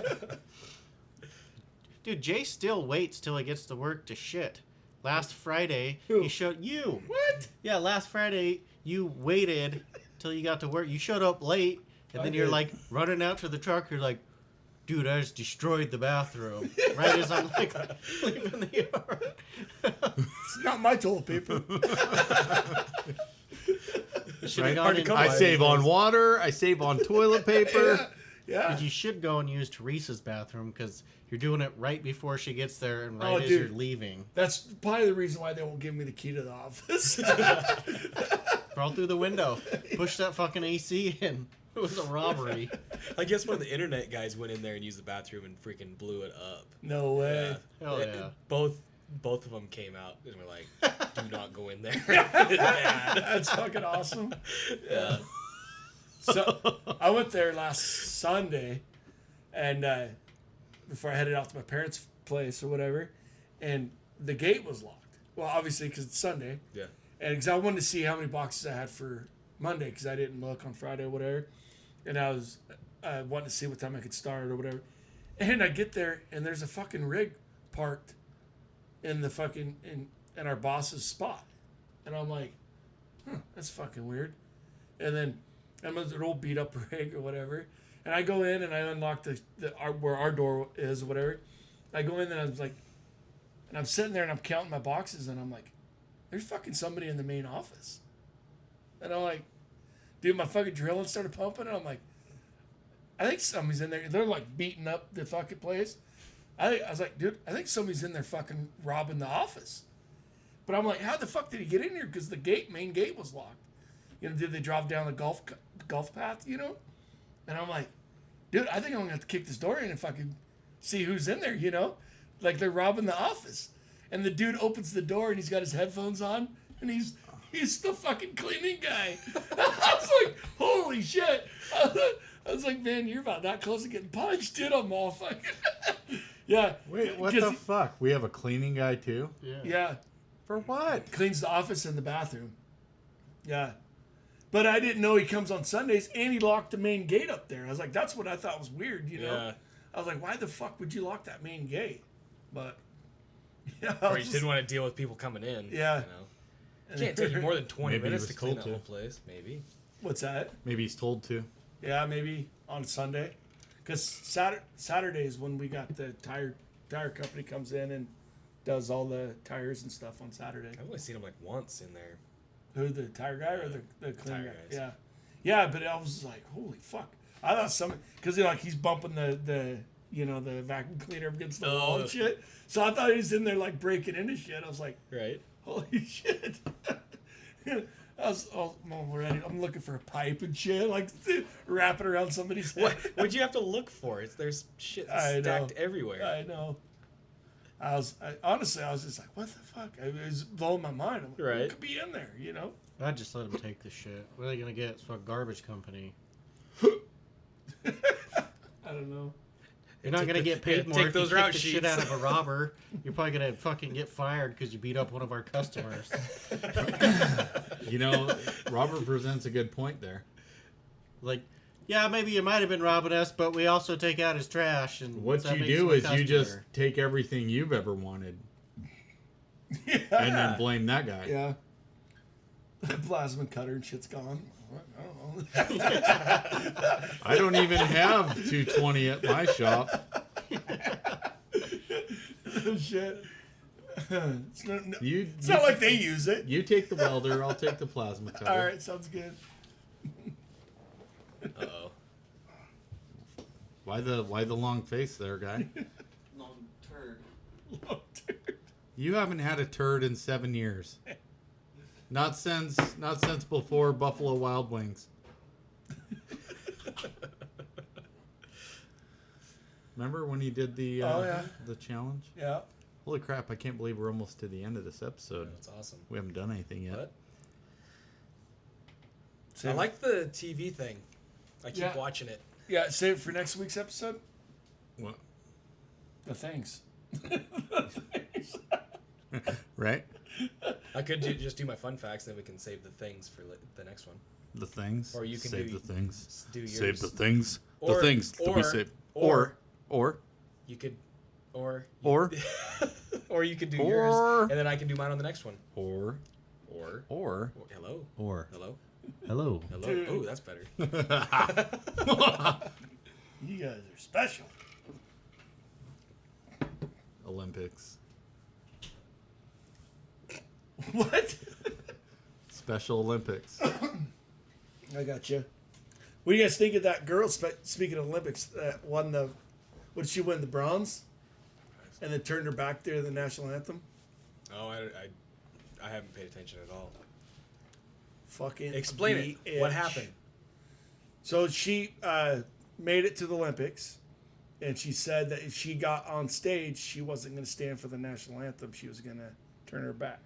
Dude, Jay still waits till he gets to work to shit. Last Friday, he showed you. What? Yeah, last Friday, you waited till you got to work. You showed up late, and then you're like running out to the truck. You're like, dude, I just destroyed the bathroom. Right as I'm like leaving the yard. It's not my toilet paper. Should've Hard gone to in- come I by save these on days. water. I save on toilet paper. Yeah. You should go and use Teresa's bathroom because you're doing it right before she gets there and right Oh, as dude. you're leaving. That's probably the reason why they won't give me the key to the office. Crawl through the window. Push that fucking AC in. It was a robbery. I guess one of the internet guys went in there and used the bathroom and freaking blew it up. No way. Hell yeah. Both of them came out and were like, "Do not go in there." It's bad. That's fucking awesome. Yeah. So I went there last Sunday, and before I headed out to my parents' place or whatever, and the gate was locked. Well, obviously because it's Sunday, Yeah. and because I wanted to see how many boxes I had for Monday because I didn't look on Friday or whatever, and I was wanting to see what time I could start or whatever, and I get there and there's a fucking rig parked in the fucking in our boss's spot, and I'm like, that's fucking weird, and then. I'm an old beat up rig or whatever. And I go in and I unlock where our door is or whatever. I go in and I was like, and I'm sitting there and I'm counting my boxes and I'm like, there's fucking somebody in the main office. And I'm like, dude, my fucking drilling started pumping and I'm like, I think somebody's in there. They're like beating up the fucking place. I was like, dude, I think somebody's in there fucking robbing the office. But I'm like, how the fuck did he get in here? Because the main gate was locked. You know, did they drive down the golf path, you know? And I'm like, dude, I think I'm going to have to kick this door in if I can see who's in there, you know? Like they're robbing the office. And the dude opens the door and he's got his headphones on and he's the fucking cleaning guy. I was like, holy shit. I was like, man, you're about that close to getting punched, dude. I'm all fucking... Yeah. Wait, what the fuck? We have a cleaning guy too? Yeah. For what? Cleans the office and the bathroom. Yeah. But I didn't know he comes on Sundays, and he locked the main gate up there. I was like, that's what I thought was weird, you know? Yeah. I was like, why the fuck would you lock that main gate? But, yeah. Or you didn't want to deal with people coming in. Yeah. You know? It can't take you more than 20 Maybe he minutes was to clean told that to. whole place. Maybe. What's that? Maybe he's told to. Yeah, maybe on Sunday. Because Saturday is when we got the tire company comes in and does all the tires and stuff on Saturday. I've only seen him like once in there. Who, the tire guy or the cleaner Tire guy? guys. Yeah. Yeah, but I was like, holy fuck. I thought because he's bumping the vacuum cleaner against the wall and shit. So I thought he was in there like breaking into shit. I was like, Right. holy shit. I'm ready. I'm looking for a pipe and shit, like wrap it around somebody's head. What'd you have to look for? There's shit stacked everywhere. I know. Honestly, I was just like, what the fuck? It was blowing my mind. I'm like, Right. What could be in there, you know? I'd just let them take the shit. What are they gonna get? It's a garbage company. I don't know. You're not gonna get paid more take if those you kick route the shit sheets. out of a robber. You're probably gonna fucking get fired because you beat up one of our customers. You know, Robert presents a good point there. Like, yeah, maybe you might have been robbing us, but we also take out his trash. And What that you makes do him a is you just customer. take everything you've ever wanted Yeah. and then blame that guy. Yeah. The plasma cutter and shit's gone. I don't know. I don't even have 220 at my shop. Shit. It's not, It's not like they use it. You take the welder, I'll take the plasma cutter. All right, sounds good. Uh-oh. Why the long face there, guy? Long turd. Oh, dude. You haven't had a turd in 7 years. Not since before Buffalo Wild Wings. Remember when he did the the challenge? Yeah. Holy crap, I can't believe we're almost to the end of this episode. That's awesome. We haven't done anything yet. But I like the TV thing. I keep watching it. Yeah, save it for next week's episode. What? The things. Right? I could just do my fun facts, then we can save the things for the next one. The things. Or you can save do- the things. Do yours. Save the things. Or- the things to be or- saved. or- Or. You could, or you could do Or- yours, and then I can do mine on the next one. Or. Or hello, Or. hello, Hello. hello. Dude. Oh, that's better. You guys are special. Olympics. What? Special Olympics. I got you. What do you guys think of that girl? Speaking of Olympics, won the. What did she win? The bronze, and then turned her back there to the national anthem. Oh, I haven't paid attention at all. Fucking Explain it. bitch. What happened? So she made it to the Olympics, and she said that if she got on stage, she wasn't going to stand for the national anthem. She was going to turn her back.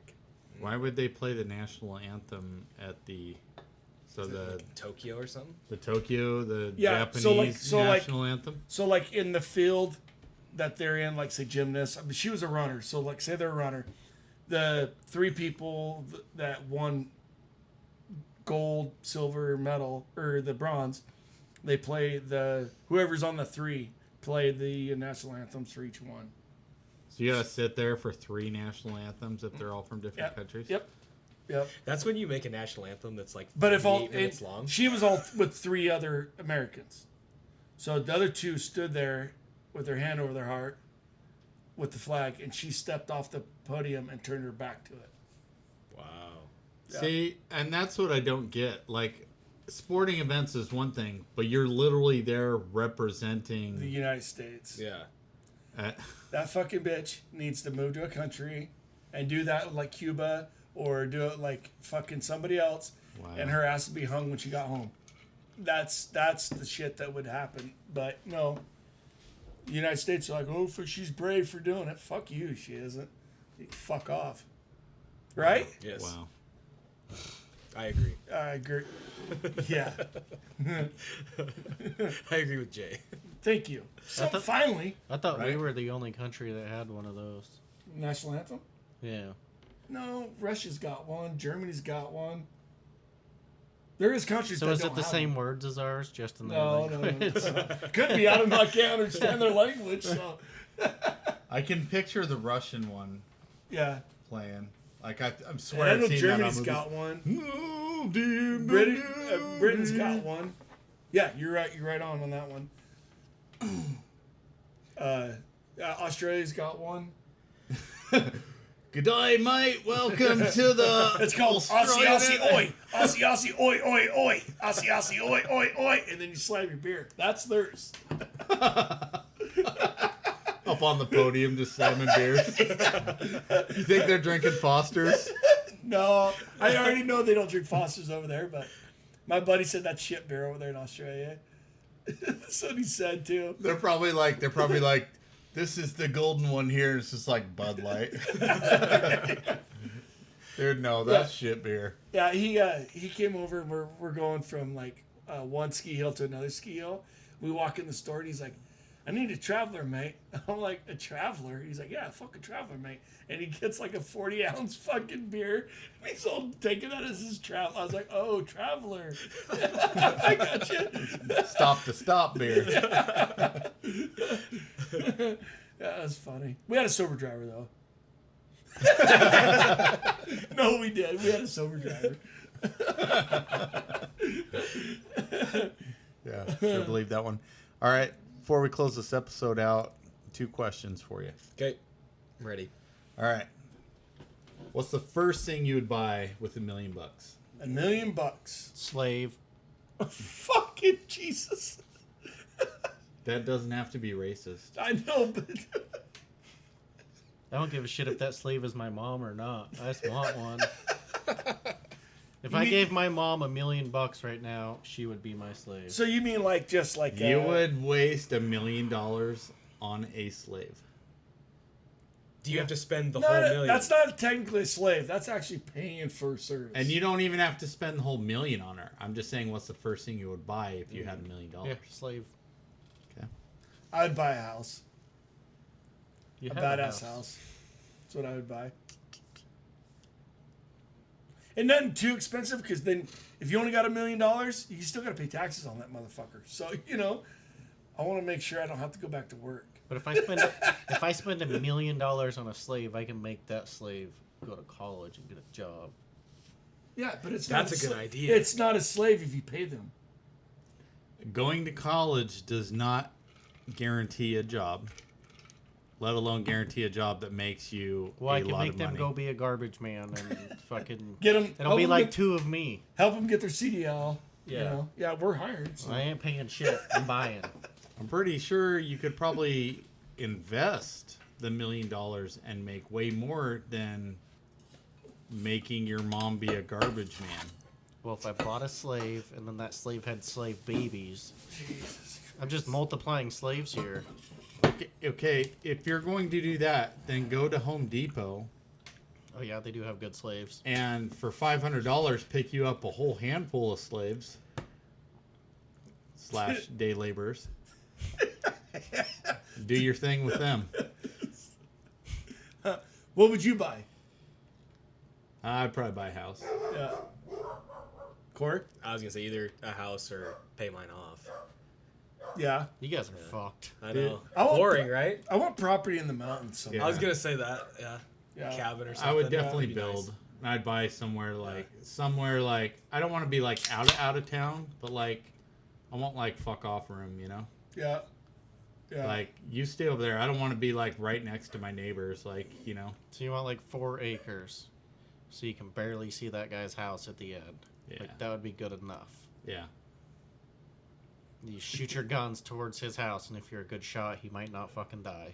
Why would they play the national anthem at the Tokyo or something? the Tokyo, the Yeah, Japanese so like- national anthem? So like in the field that they're in, like say gymnasts. I mean, she was a runner. So like say they're a runner, the three people that won gold, silver medal or the bronze, they play whoever's on the three play the national anthems for each one. So you gotta sit there for 3 national anthems if they're all from different Yep. countries? Yep. That's when you make a national anthem that's like But if all 48 minutes long. she was all with 3 other Americans, so the other 2 stood there with their hand over their heart with the flag, and she stepped off the podium and turned her back to it. Wow. Yeah. See, and that's what I don't get. Like, sporting events is one thing, but you're literally there representing. The United States. Yeah. That fucking bitch needs to move to a country and do that like Cuba or do it like fucking somebody else, Wow. and her ass would be hung when she got home. That's the shit that would happen. But no, the United States are like, oh, she's brave for doing it. Fuck you, she isn't. Fuck off. Right? Yes. Wow. I agree. I agree. Yeah. I agree with Jay. Thank you. So finally, I thought we Right. were the only country that had one of those. national anthem. Yeah. No, Russia's got one. Germany's got one. There is countries So that is don't it the have same them. words as ours, just in their No, language? Could be. I don't know. I can't understand their language. So I can picture the Russian one yeah. playing. Like, I'm And swear I I've know seen Germany's that on got one. movies. Britain's got one. Yeah, you're right. You're right on that one. Australia's got one. Good day, mate. Welcome to the. It's called Aussie Australian- Aussie Oi. Aussie Aussie Oi Oi Oi. Aussie Aussie Oi Oi Oi. And then you slam your beer. That's theirs. Up on the podium, just slamming beers. You think they're drinking Foster's? No, I already know they don't drink Foster's over there, but my buddy said that's shit beer over there in Australia. That's what he said too. They're probably like, this is the golden one here. It's just like Bud Light. Dude, no, that's shit beer. Yeah, he came over and we're going from like one ski hill to another ski hill. We walk in the store and he's like, I need a traveler, mate. I'm like, a traveler? He's like, yeah, fucking traveler, mate. And he gets like a 40-ounce fucking beer. And he's all taking that as his travel. I was like, oh, traveler. I got you. Stop to stop beer. Yeah, that was funny. We had a sober driver, though. No, we did. We had a sober driver. Yeah, sure believe that one. All right, before we close this episode out, 2 questions for you. Okay, I'm ready. All right. What's the first thing you would buy with $1 million? $1 million. Slave. Fucking Jesus. That doesn't have to be racist. I know, but I don't give a shit if that slave is my mom or not. I just want one. If I gave my mom $1 million right now, she would be my slave. so you mean like just like You would waste $1 million on a slave. Do you have to spend the No, whole no, million? that's not technically a slave. That's actually paying for service. And you don't even have to spend the whole $1 million on her. I'm just saying, what's the first thing you would buy if you had $1 million? Yeah, slave. Okay. I'd buy a house. You A have badass house. That's what I would buy. And nothing too expensive, because then if you only got $1 million, you still got to pay taxes on that motherfucker. So, I want to make sure I don't have to go back to work. But if I spend $1 million on a slave, I can make that slave go to college and get a job. Yeah, but it's That's not a good idea. It's not a slave if you pay them. Going to college does not guarantee a job, let alone guarantee a job that makes you Well, I a can lot make of them money. go be a garbage man and fucking Get them. it'll be like 2 of me. Help them get their CDL. Yeah. Yeah, we're hired. So. I ain't paying shit. I'm buying. I'm pretty sure you could probably invest the $1 million and make way more than making your mom be a garbage man. Well, if I bought a slave and then that slave had slave babies, I'm just multiplying slaves here. Okay, if you're going to do that, then go to Home Depot Oh yeah, they do have good slaves. and for $500 pick you up a whole handful of slaves / day laborers. Do your thing with them. What would you buy? I'd probably buy a house. Yeah. Corey? I was gonna say either a house or pay mine off. Yeah. You guys are fucked. I know. I want Boring, right? I want property in the mountains somewhere. Yeah. I was gonna say that. Yeah. Yeah. Cabin or something. I would definitely That'd be build. nice. I'd buy somewhere like I don't want to be like out of town, but like I want like fuck off room, Yeah. Yeah. Like you stay over there. I don't want to be like right next to my neighbors, like So you want like 4 acres, so you can barely see that guy's house at the end. Yeah. Like that would be good enough. Yeah. You shoot your guns towards his house, and if you're a good shot, he might not fucking die.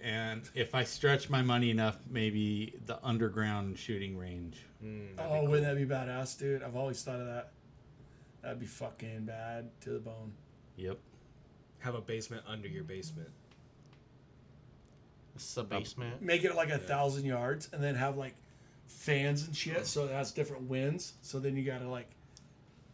And if I stretch my money enough, maybe the underground shooting range. Oh, wouldn't that be badass, dude? I've always thought of that. That'd be fucking bad to the bone. Yep. Have a basement under your basement. This is a basement. Make it like 1,000 yards, and then have like fans and shit, so it has different winds. So then you gotta like,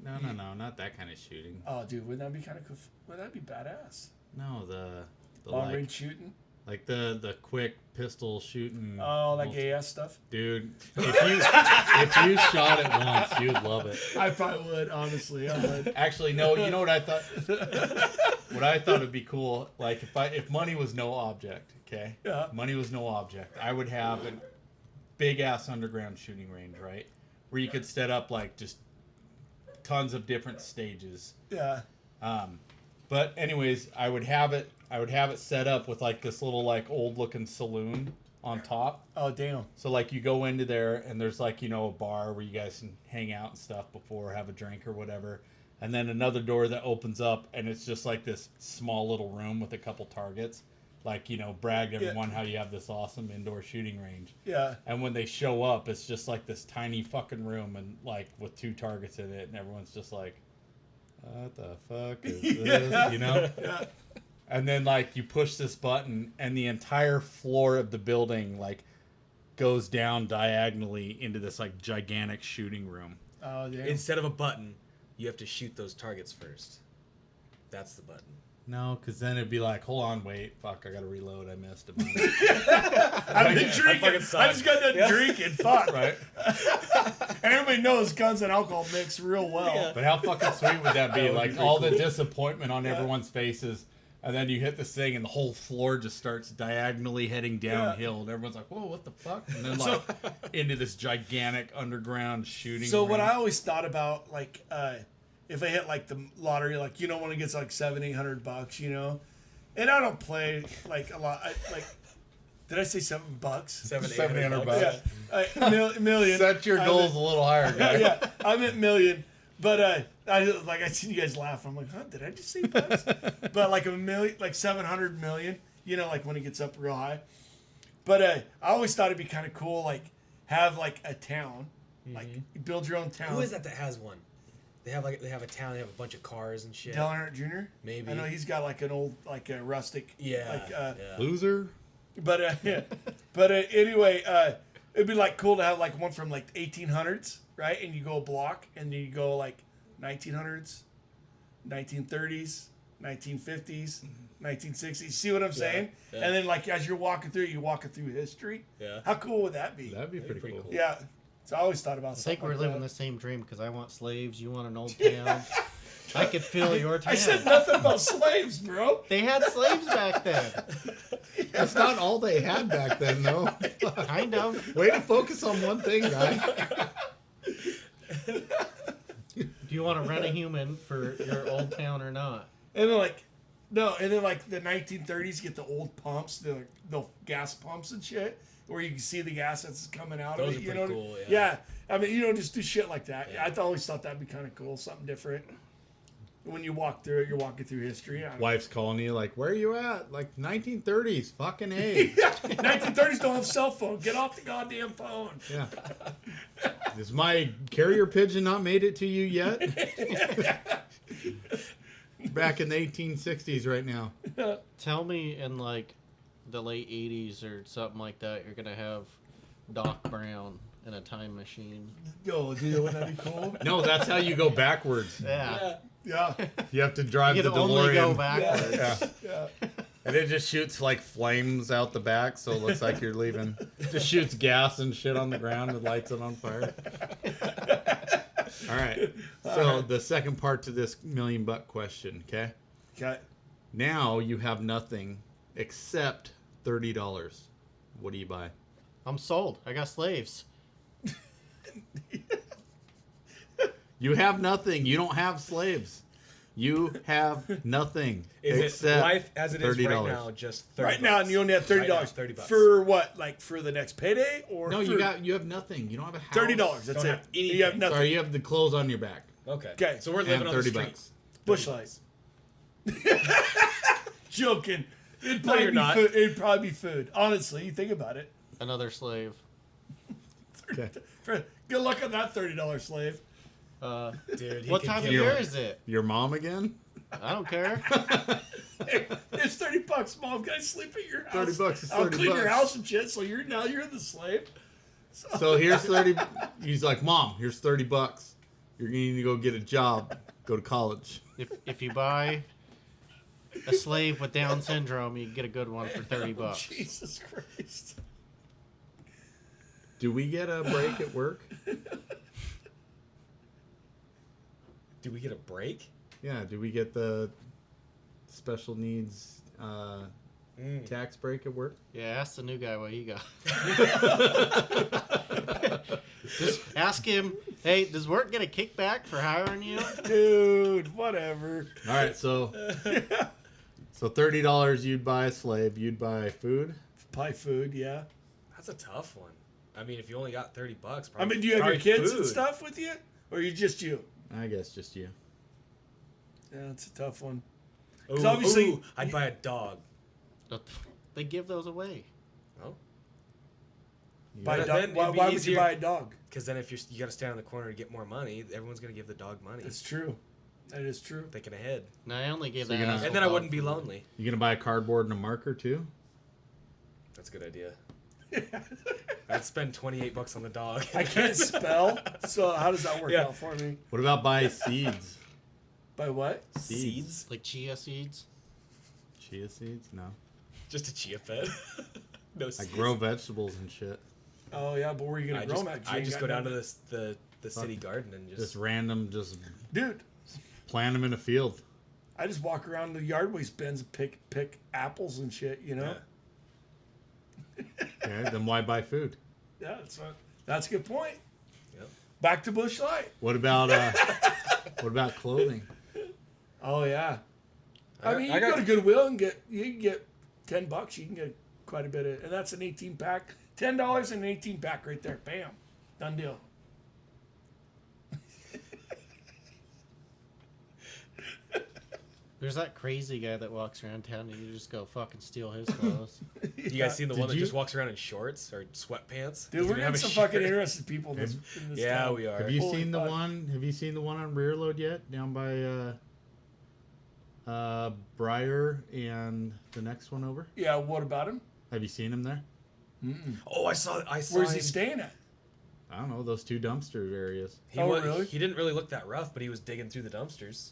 No, not that kind of shooting. oh, dude, wouldn't that be kind of cool? Wouldn't that be badass? No, the Long like, range shooting. like the quick pistol shooting. Oh, like AS stuff. Dude, if you shot it once, you'd love it. I probably would, honestly. I would. Actually, no. You know what I thought? What I thought would be cool, like if money was no object, okay? Yeah. Money was no object. I would have a big ass underground shooting range, right? Where you could set up like just tons of different stages. Yeah. But anyways, I would have it set up with like this little like old looking saloon on top. Oh, damn. So like you go into there and there's like, a bar where you guys can hang out and stuff before, have a drink or whatever. And then another door that opens up and it's just like this small little room with a couple targets. like, bragged everyone how you have this awesome indoor shooting range. Yeah. And when they show up, it's just like this tiny fucking room and like with 2 targets in it, and everyone's just like, what the fuck is this? Yeah. And then like you push this button and the entire floor of the building like goes down diagonally into this like gigantic shooting room. Oh, yeah. Instead of a button, you have to shoot those targets first. That's the button. No, because then it'd be like, hold on, wait, fuck, I gotta reload, I missed a bunch. I've been drinking. fucking I suck. just got done drinking. Fuck. Right? And everybody knows guns and alcohol mix real well. Yeah. But how fucking sweet would that be? That would Like be all pretty the disappointment on everyone's faces, and then you hit this thing, and the whole floor just starts diagonally heading downhill, and everyone's like, "Whoa, what the fuck?" And then like into this gigantic underground shooting. So what range. I always thought about, like, if I hit like the lottery, like when it gets like $700-800, and I don't play like a lot. Did I say $7? $700-800 Yeah, million. Set your goals a little higher, guys. Yeah, I meant million. But I seen you guys laugh. I'm like, huh? Did I just say bucks? But like a million, like 700 million. Like when it gets up real high. But I always thought it'd be kind of cool, like have like a town, like you build your own town. Who is that has one? They have a town. They have a bunch of cars and shit. Dale Earnhardt Jr. Maybe. I know he's got like an old, like a rustic. Yeah. Like, Loser. But yeah. But anyway, it'd be like cool to have like one from like 1800s, right? And you go a block, and then you go like 1900s, 1930s, 1950s, 1960s. See what I'm saying? yeah. And then like as you're walking through, you're walking through history. Yeah. How cool would that be? That'd be pretty pretty cool. cool. Yeah. So I always thought about. I think we're like living that. the same dream because I want slaves. You want an old town. I could fill your town. I said nothing about slaves, bro. They had slaves back then. That's not all they had back then, though. Kind of. Way to focus on one thing, guy. Do you want to rent a human for your old town or not? And then like, no, and then like the 1930s, get the old pumps, the gas pumps and shit, where you can see the gas that's coming out Those of it. are You pretty know? cool, Yeah. I mean, just do shit like that. Yeah. I always thought that'd be kind of cool, something different. When you walk through it, you're walking through history. Wife's calling you like, where are you at? Like 1930s, fucking A. Yeah, 1930s don't have cell phone. Get off the goddamn phone. Yeah. Has my carrier pigeon not made it to you yet? Back in the 1860s right now. Tell me in like the late 80s or something like that, you're going to have Doc Brown in a time machine. Yo, dude, wouldn't that be cool? No, that's how you go backwards. Yeah. Yeah. You have to drive You the can only go DeLorean. backwards. Yeah. Yeah. And it just shoots like flames out the back, so it looks like you're leaving. Just shoots gas and shit on the ground and lights it on fire. All right. So the second part to this $1 million question, okay? Okay. Now you have nothing except $30. What do you buy? I'm sold. I got slaves. You have nothing. You don't have slaves. You have nothing Is it except life as it is right $30. now? Just $30. Right now, and you only have $30. Right now, $30. For what? Like for the next payday, or No, for you have nothing. You don't have a house. $30. That's Don't it. have You have anything. nothing. Sorry, you have the clothes on your back. Okay. Okay. So we're And living on the $30 streets. Bush lights. Joking. It'd No, probably you're be not. food. It'd probably be food. Honestly, you think about it. Another slave. Okay. Good luck on that $30 slave. Dude, he What could time of kill year it. is it? Your mom again? I don't care. It's $30, Mom. Can I sleep at your house? $30 is I'll $30. clean your house and shit. So you're the slave. So here's 30. He's like, Mom, here's $30. You're gonna need to go get a job, go to college. If you buy a slave with Down syndrome, you can get a good one for $30. Jesus Christ. Do we get a break at work? Do we get a break? Yeah. Do we get the special needs tax break at work? Yeah, ask the new guy what he got. Just ask him, hey, does work get a kickback for hiring you? Dude, whatever. All right. So $30, you'd buy a slave. You'd buy food. Buy food, yeah. That's a tough one. I mean, if you only got $30, probably. I mean, do you have your probably kids food. and stuff with you? Or you just you? I guess just you. Yeah, it's a tough one. Ooh, 'Cause obviously- I'd buy a dog. They give those away. Oh. Buy a But dog. then Why it'd be would you easier- buy a dog? Because then if you got to stand in the corner to get more money, everyone's gonna give the dog money. That's true. That is true. Thinking ahead, No, I only gave So that. you're gonna- asshole and then I dog wouldn't be food. lonely. You gonna buy a cardboard and a marker too? That's a good idea. I'd spend $28 on the dog. I can't spell, so how does that work Yeah. out for me? What about buy seeds? By what? Seeds? Like chia seeds. Chia seeds? No. Just a chia pet. No I seeds. grow vegetables and shit. Oh yeah, but where are you gonna I grow just, them at? 'Cause you I ain't just got go down to nothing. the city garden and Just just random, just Dude, plant them in a field. I just walk around the yard waste bins and pick apples and shit. You know? Okay, then why buy food? Yeah, that's a good point. Yep. Back to Bush Light. What about what about clothing? Oh yeah. I mean, you I can got- go to Goodwill and get $10. You can get quite a bit of, and that's an 18 pack. $10 and an 18 pack right there. Bam, done deal. There's that crazy guy that walks around town and you just go fucking steal his clothes. You guys seen the Did one that you- just walks around in shorts or sweatpants? Dude, Doesn't we're even have getting a some fucking shirt. interesting people in this Yeah, town. we are. Have you Holy seen the fuck. one? Have you seen the one on rear load yet? Down by Briar and the next one over. Yeah, what about him? Have you seen him there? Oh, I saw. Where's he him. staying at? I don't know, those two dumpster areas. He Oh, was, really? He didn't really look that rough, but he was digging through the dumpsters.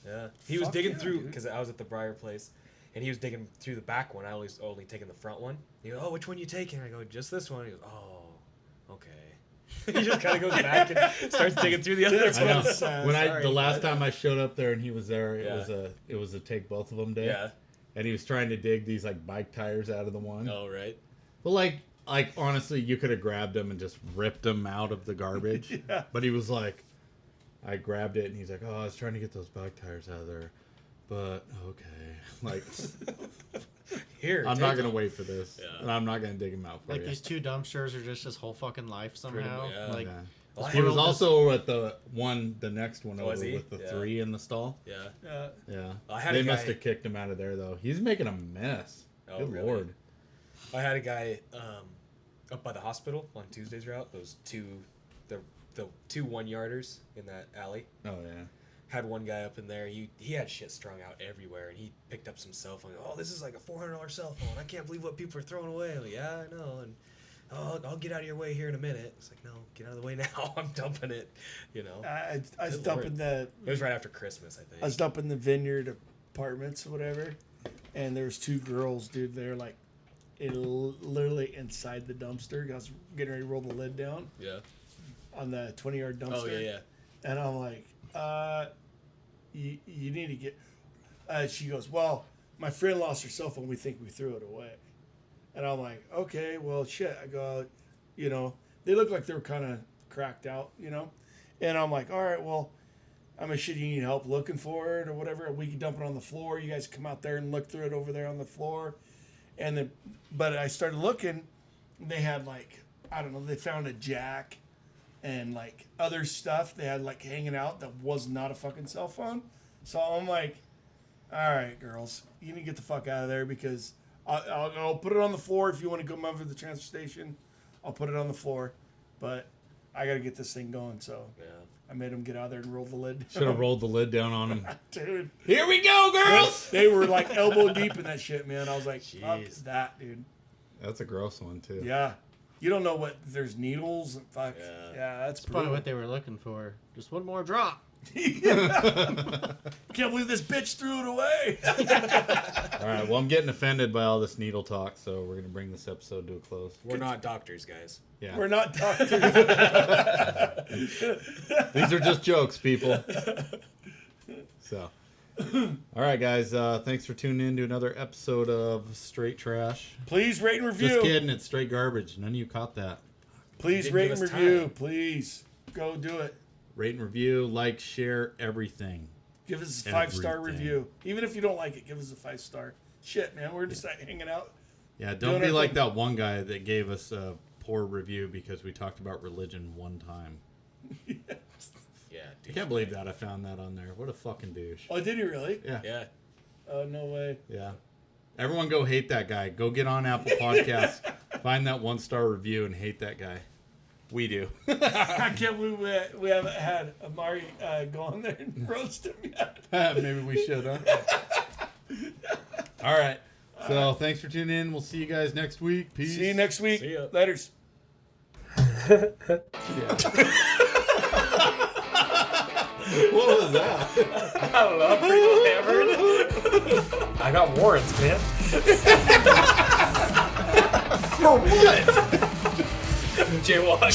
Yeah, he was Fuck digging yeah, through dude. because I was at the Briar place, and he was digging through the back one. I always only taking the front one. He goes, "Oh, which one you taking?" I go, "Just this one." He goes, "Oh, okay." He just kind of goes back and starts digging through the other That's I know. ones. sad. When Sorry, the last bud. time I showed up there and he was there, it Yeah. was a take both of them day. Yeah. And he was trying to dig these like bike tires out of the one. Oh, right. But like honestly, you could have grabbed them and just ripped them out of the garbage. Yeah. But he was like, I grabbed it and he's like, oh, I was trying to get those bike tires out of there, but okay, like Here, I'm take not gonna them. wait for this, Yeah. and I'm not gonna dig them out for Like you. these two dumpsters are just his whole fucking life somehow. much, yeah. Like Yeah. Well, I He was world is- also at the next one Oh, is over he? with the Yeah. 3 in the stall. Yeah. Yeah, I had they a must guy- have kicked him out of there though. He's making a mess. Oh, Good really? lord. I had a guy up by the hospital on Tuesday's route. Those the 2 1-yarders in that alley. Oh yeah. Had one guy up in there. He had shit strung out everywhere, and he picked up some cell phone. Oh, this is like a $400 cell phone. I can't believe what people are throwing away. I'm like, yeah, I know. And oh, I'll get out of your way here in a minute. It's like, no, get out of the way now. I'm dumping it. You know. I was Good dumping lord. the It was right after Christmas, I think. I was dumping the vineyard apartments or whatever, and there's 2 girls, dude. They're like, literally inside the dumpster. I was getting ready to roll the lid down Yeah. on the 20-yard dumpster. Oh yeah. And I'm like, you need to get. She goes, well, my friend lost her cell phone. We think we threw it away. And I'm like, okay, well, shit. I go, you know, they look like they were kind of cracked out, you know. And I'm like, all right, well, I'm shit. You need help looking for it or whatever. We can dump it on the floor. You guys come out there and look through it over there on the floor. And then, but I started looking. They had like, I don't know. They found a jack and like other stuff they had like hanging out that was not a fucking cell phone. So I'm like, all right, girls, you need to get the fuck out of there because I'll put it on the floor if you want to come over to the transfer station. I'll put it on the floor, but I got to get this thing going. So Yeah. I made them get out of there and roll the lid. Should have rolled the lid down on him. Dude, Here we go, girls. they were like elbow deep in that shit, man. I was like, fuck Jeez. that, dude. That's a gross one too. Yeah. You don't know what, there's needles and fuck. Yeah. Yeah, that's probably brutal. what they were looking for. Just one more drop. Can't believe this bitch threw it away. All right. Well, I'm getting offended by all this needle talk, so we're gonna bring this episode to a close. We're not doctors, guys. Yeah. We're not doctors. These are just jokes, people. So, all right, guys. Thanks for tuning in to another episode of Straight Trash. Please rate and review. Just kidding. It's straight garbage. None of you caught that. Please Didn't rate give and us review. time. Please go do it. Rate and review, like, share, everything. Give us a 5-star Everything. review. Even if you don't like it, give us a 5-star. Shit, man, we're just like, hanging out. Yeah, Doing don't be our like thing. that one guy that gave us a poor review because we talked about religion one time. Yeah. I Dude. can't believe that I found that on there. What a fucking douche. Oh, did he really? Yeah. Yeah. Oh, no way. Yeah. Everyone go hate that guy. Go get on Apple Podcasts, find that 1-star review, and hate that guy. We do. I can't believe we haven't had Amari go on there and roast him yet. Maybe we should, huh? All right. So thanks for tuning in. We'll see you guys next week. Peace. See you next week. See ya. Laters. What was that? I don't know. I'm pretty hammered. I got warrants, man. For what? Jaywalk.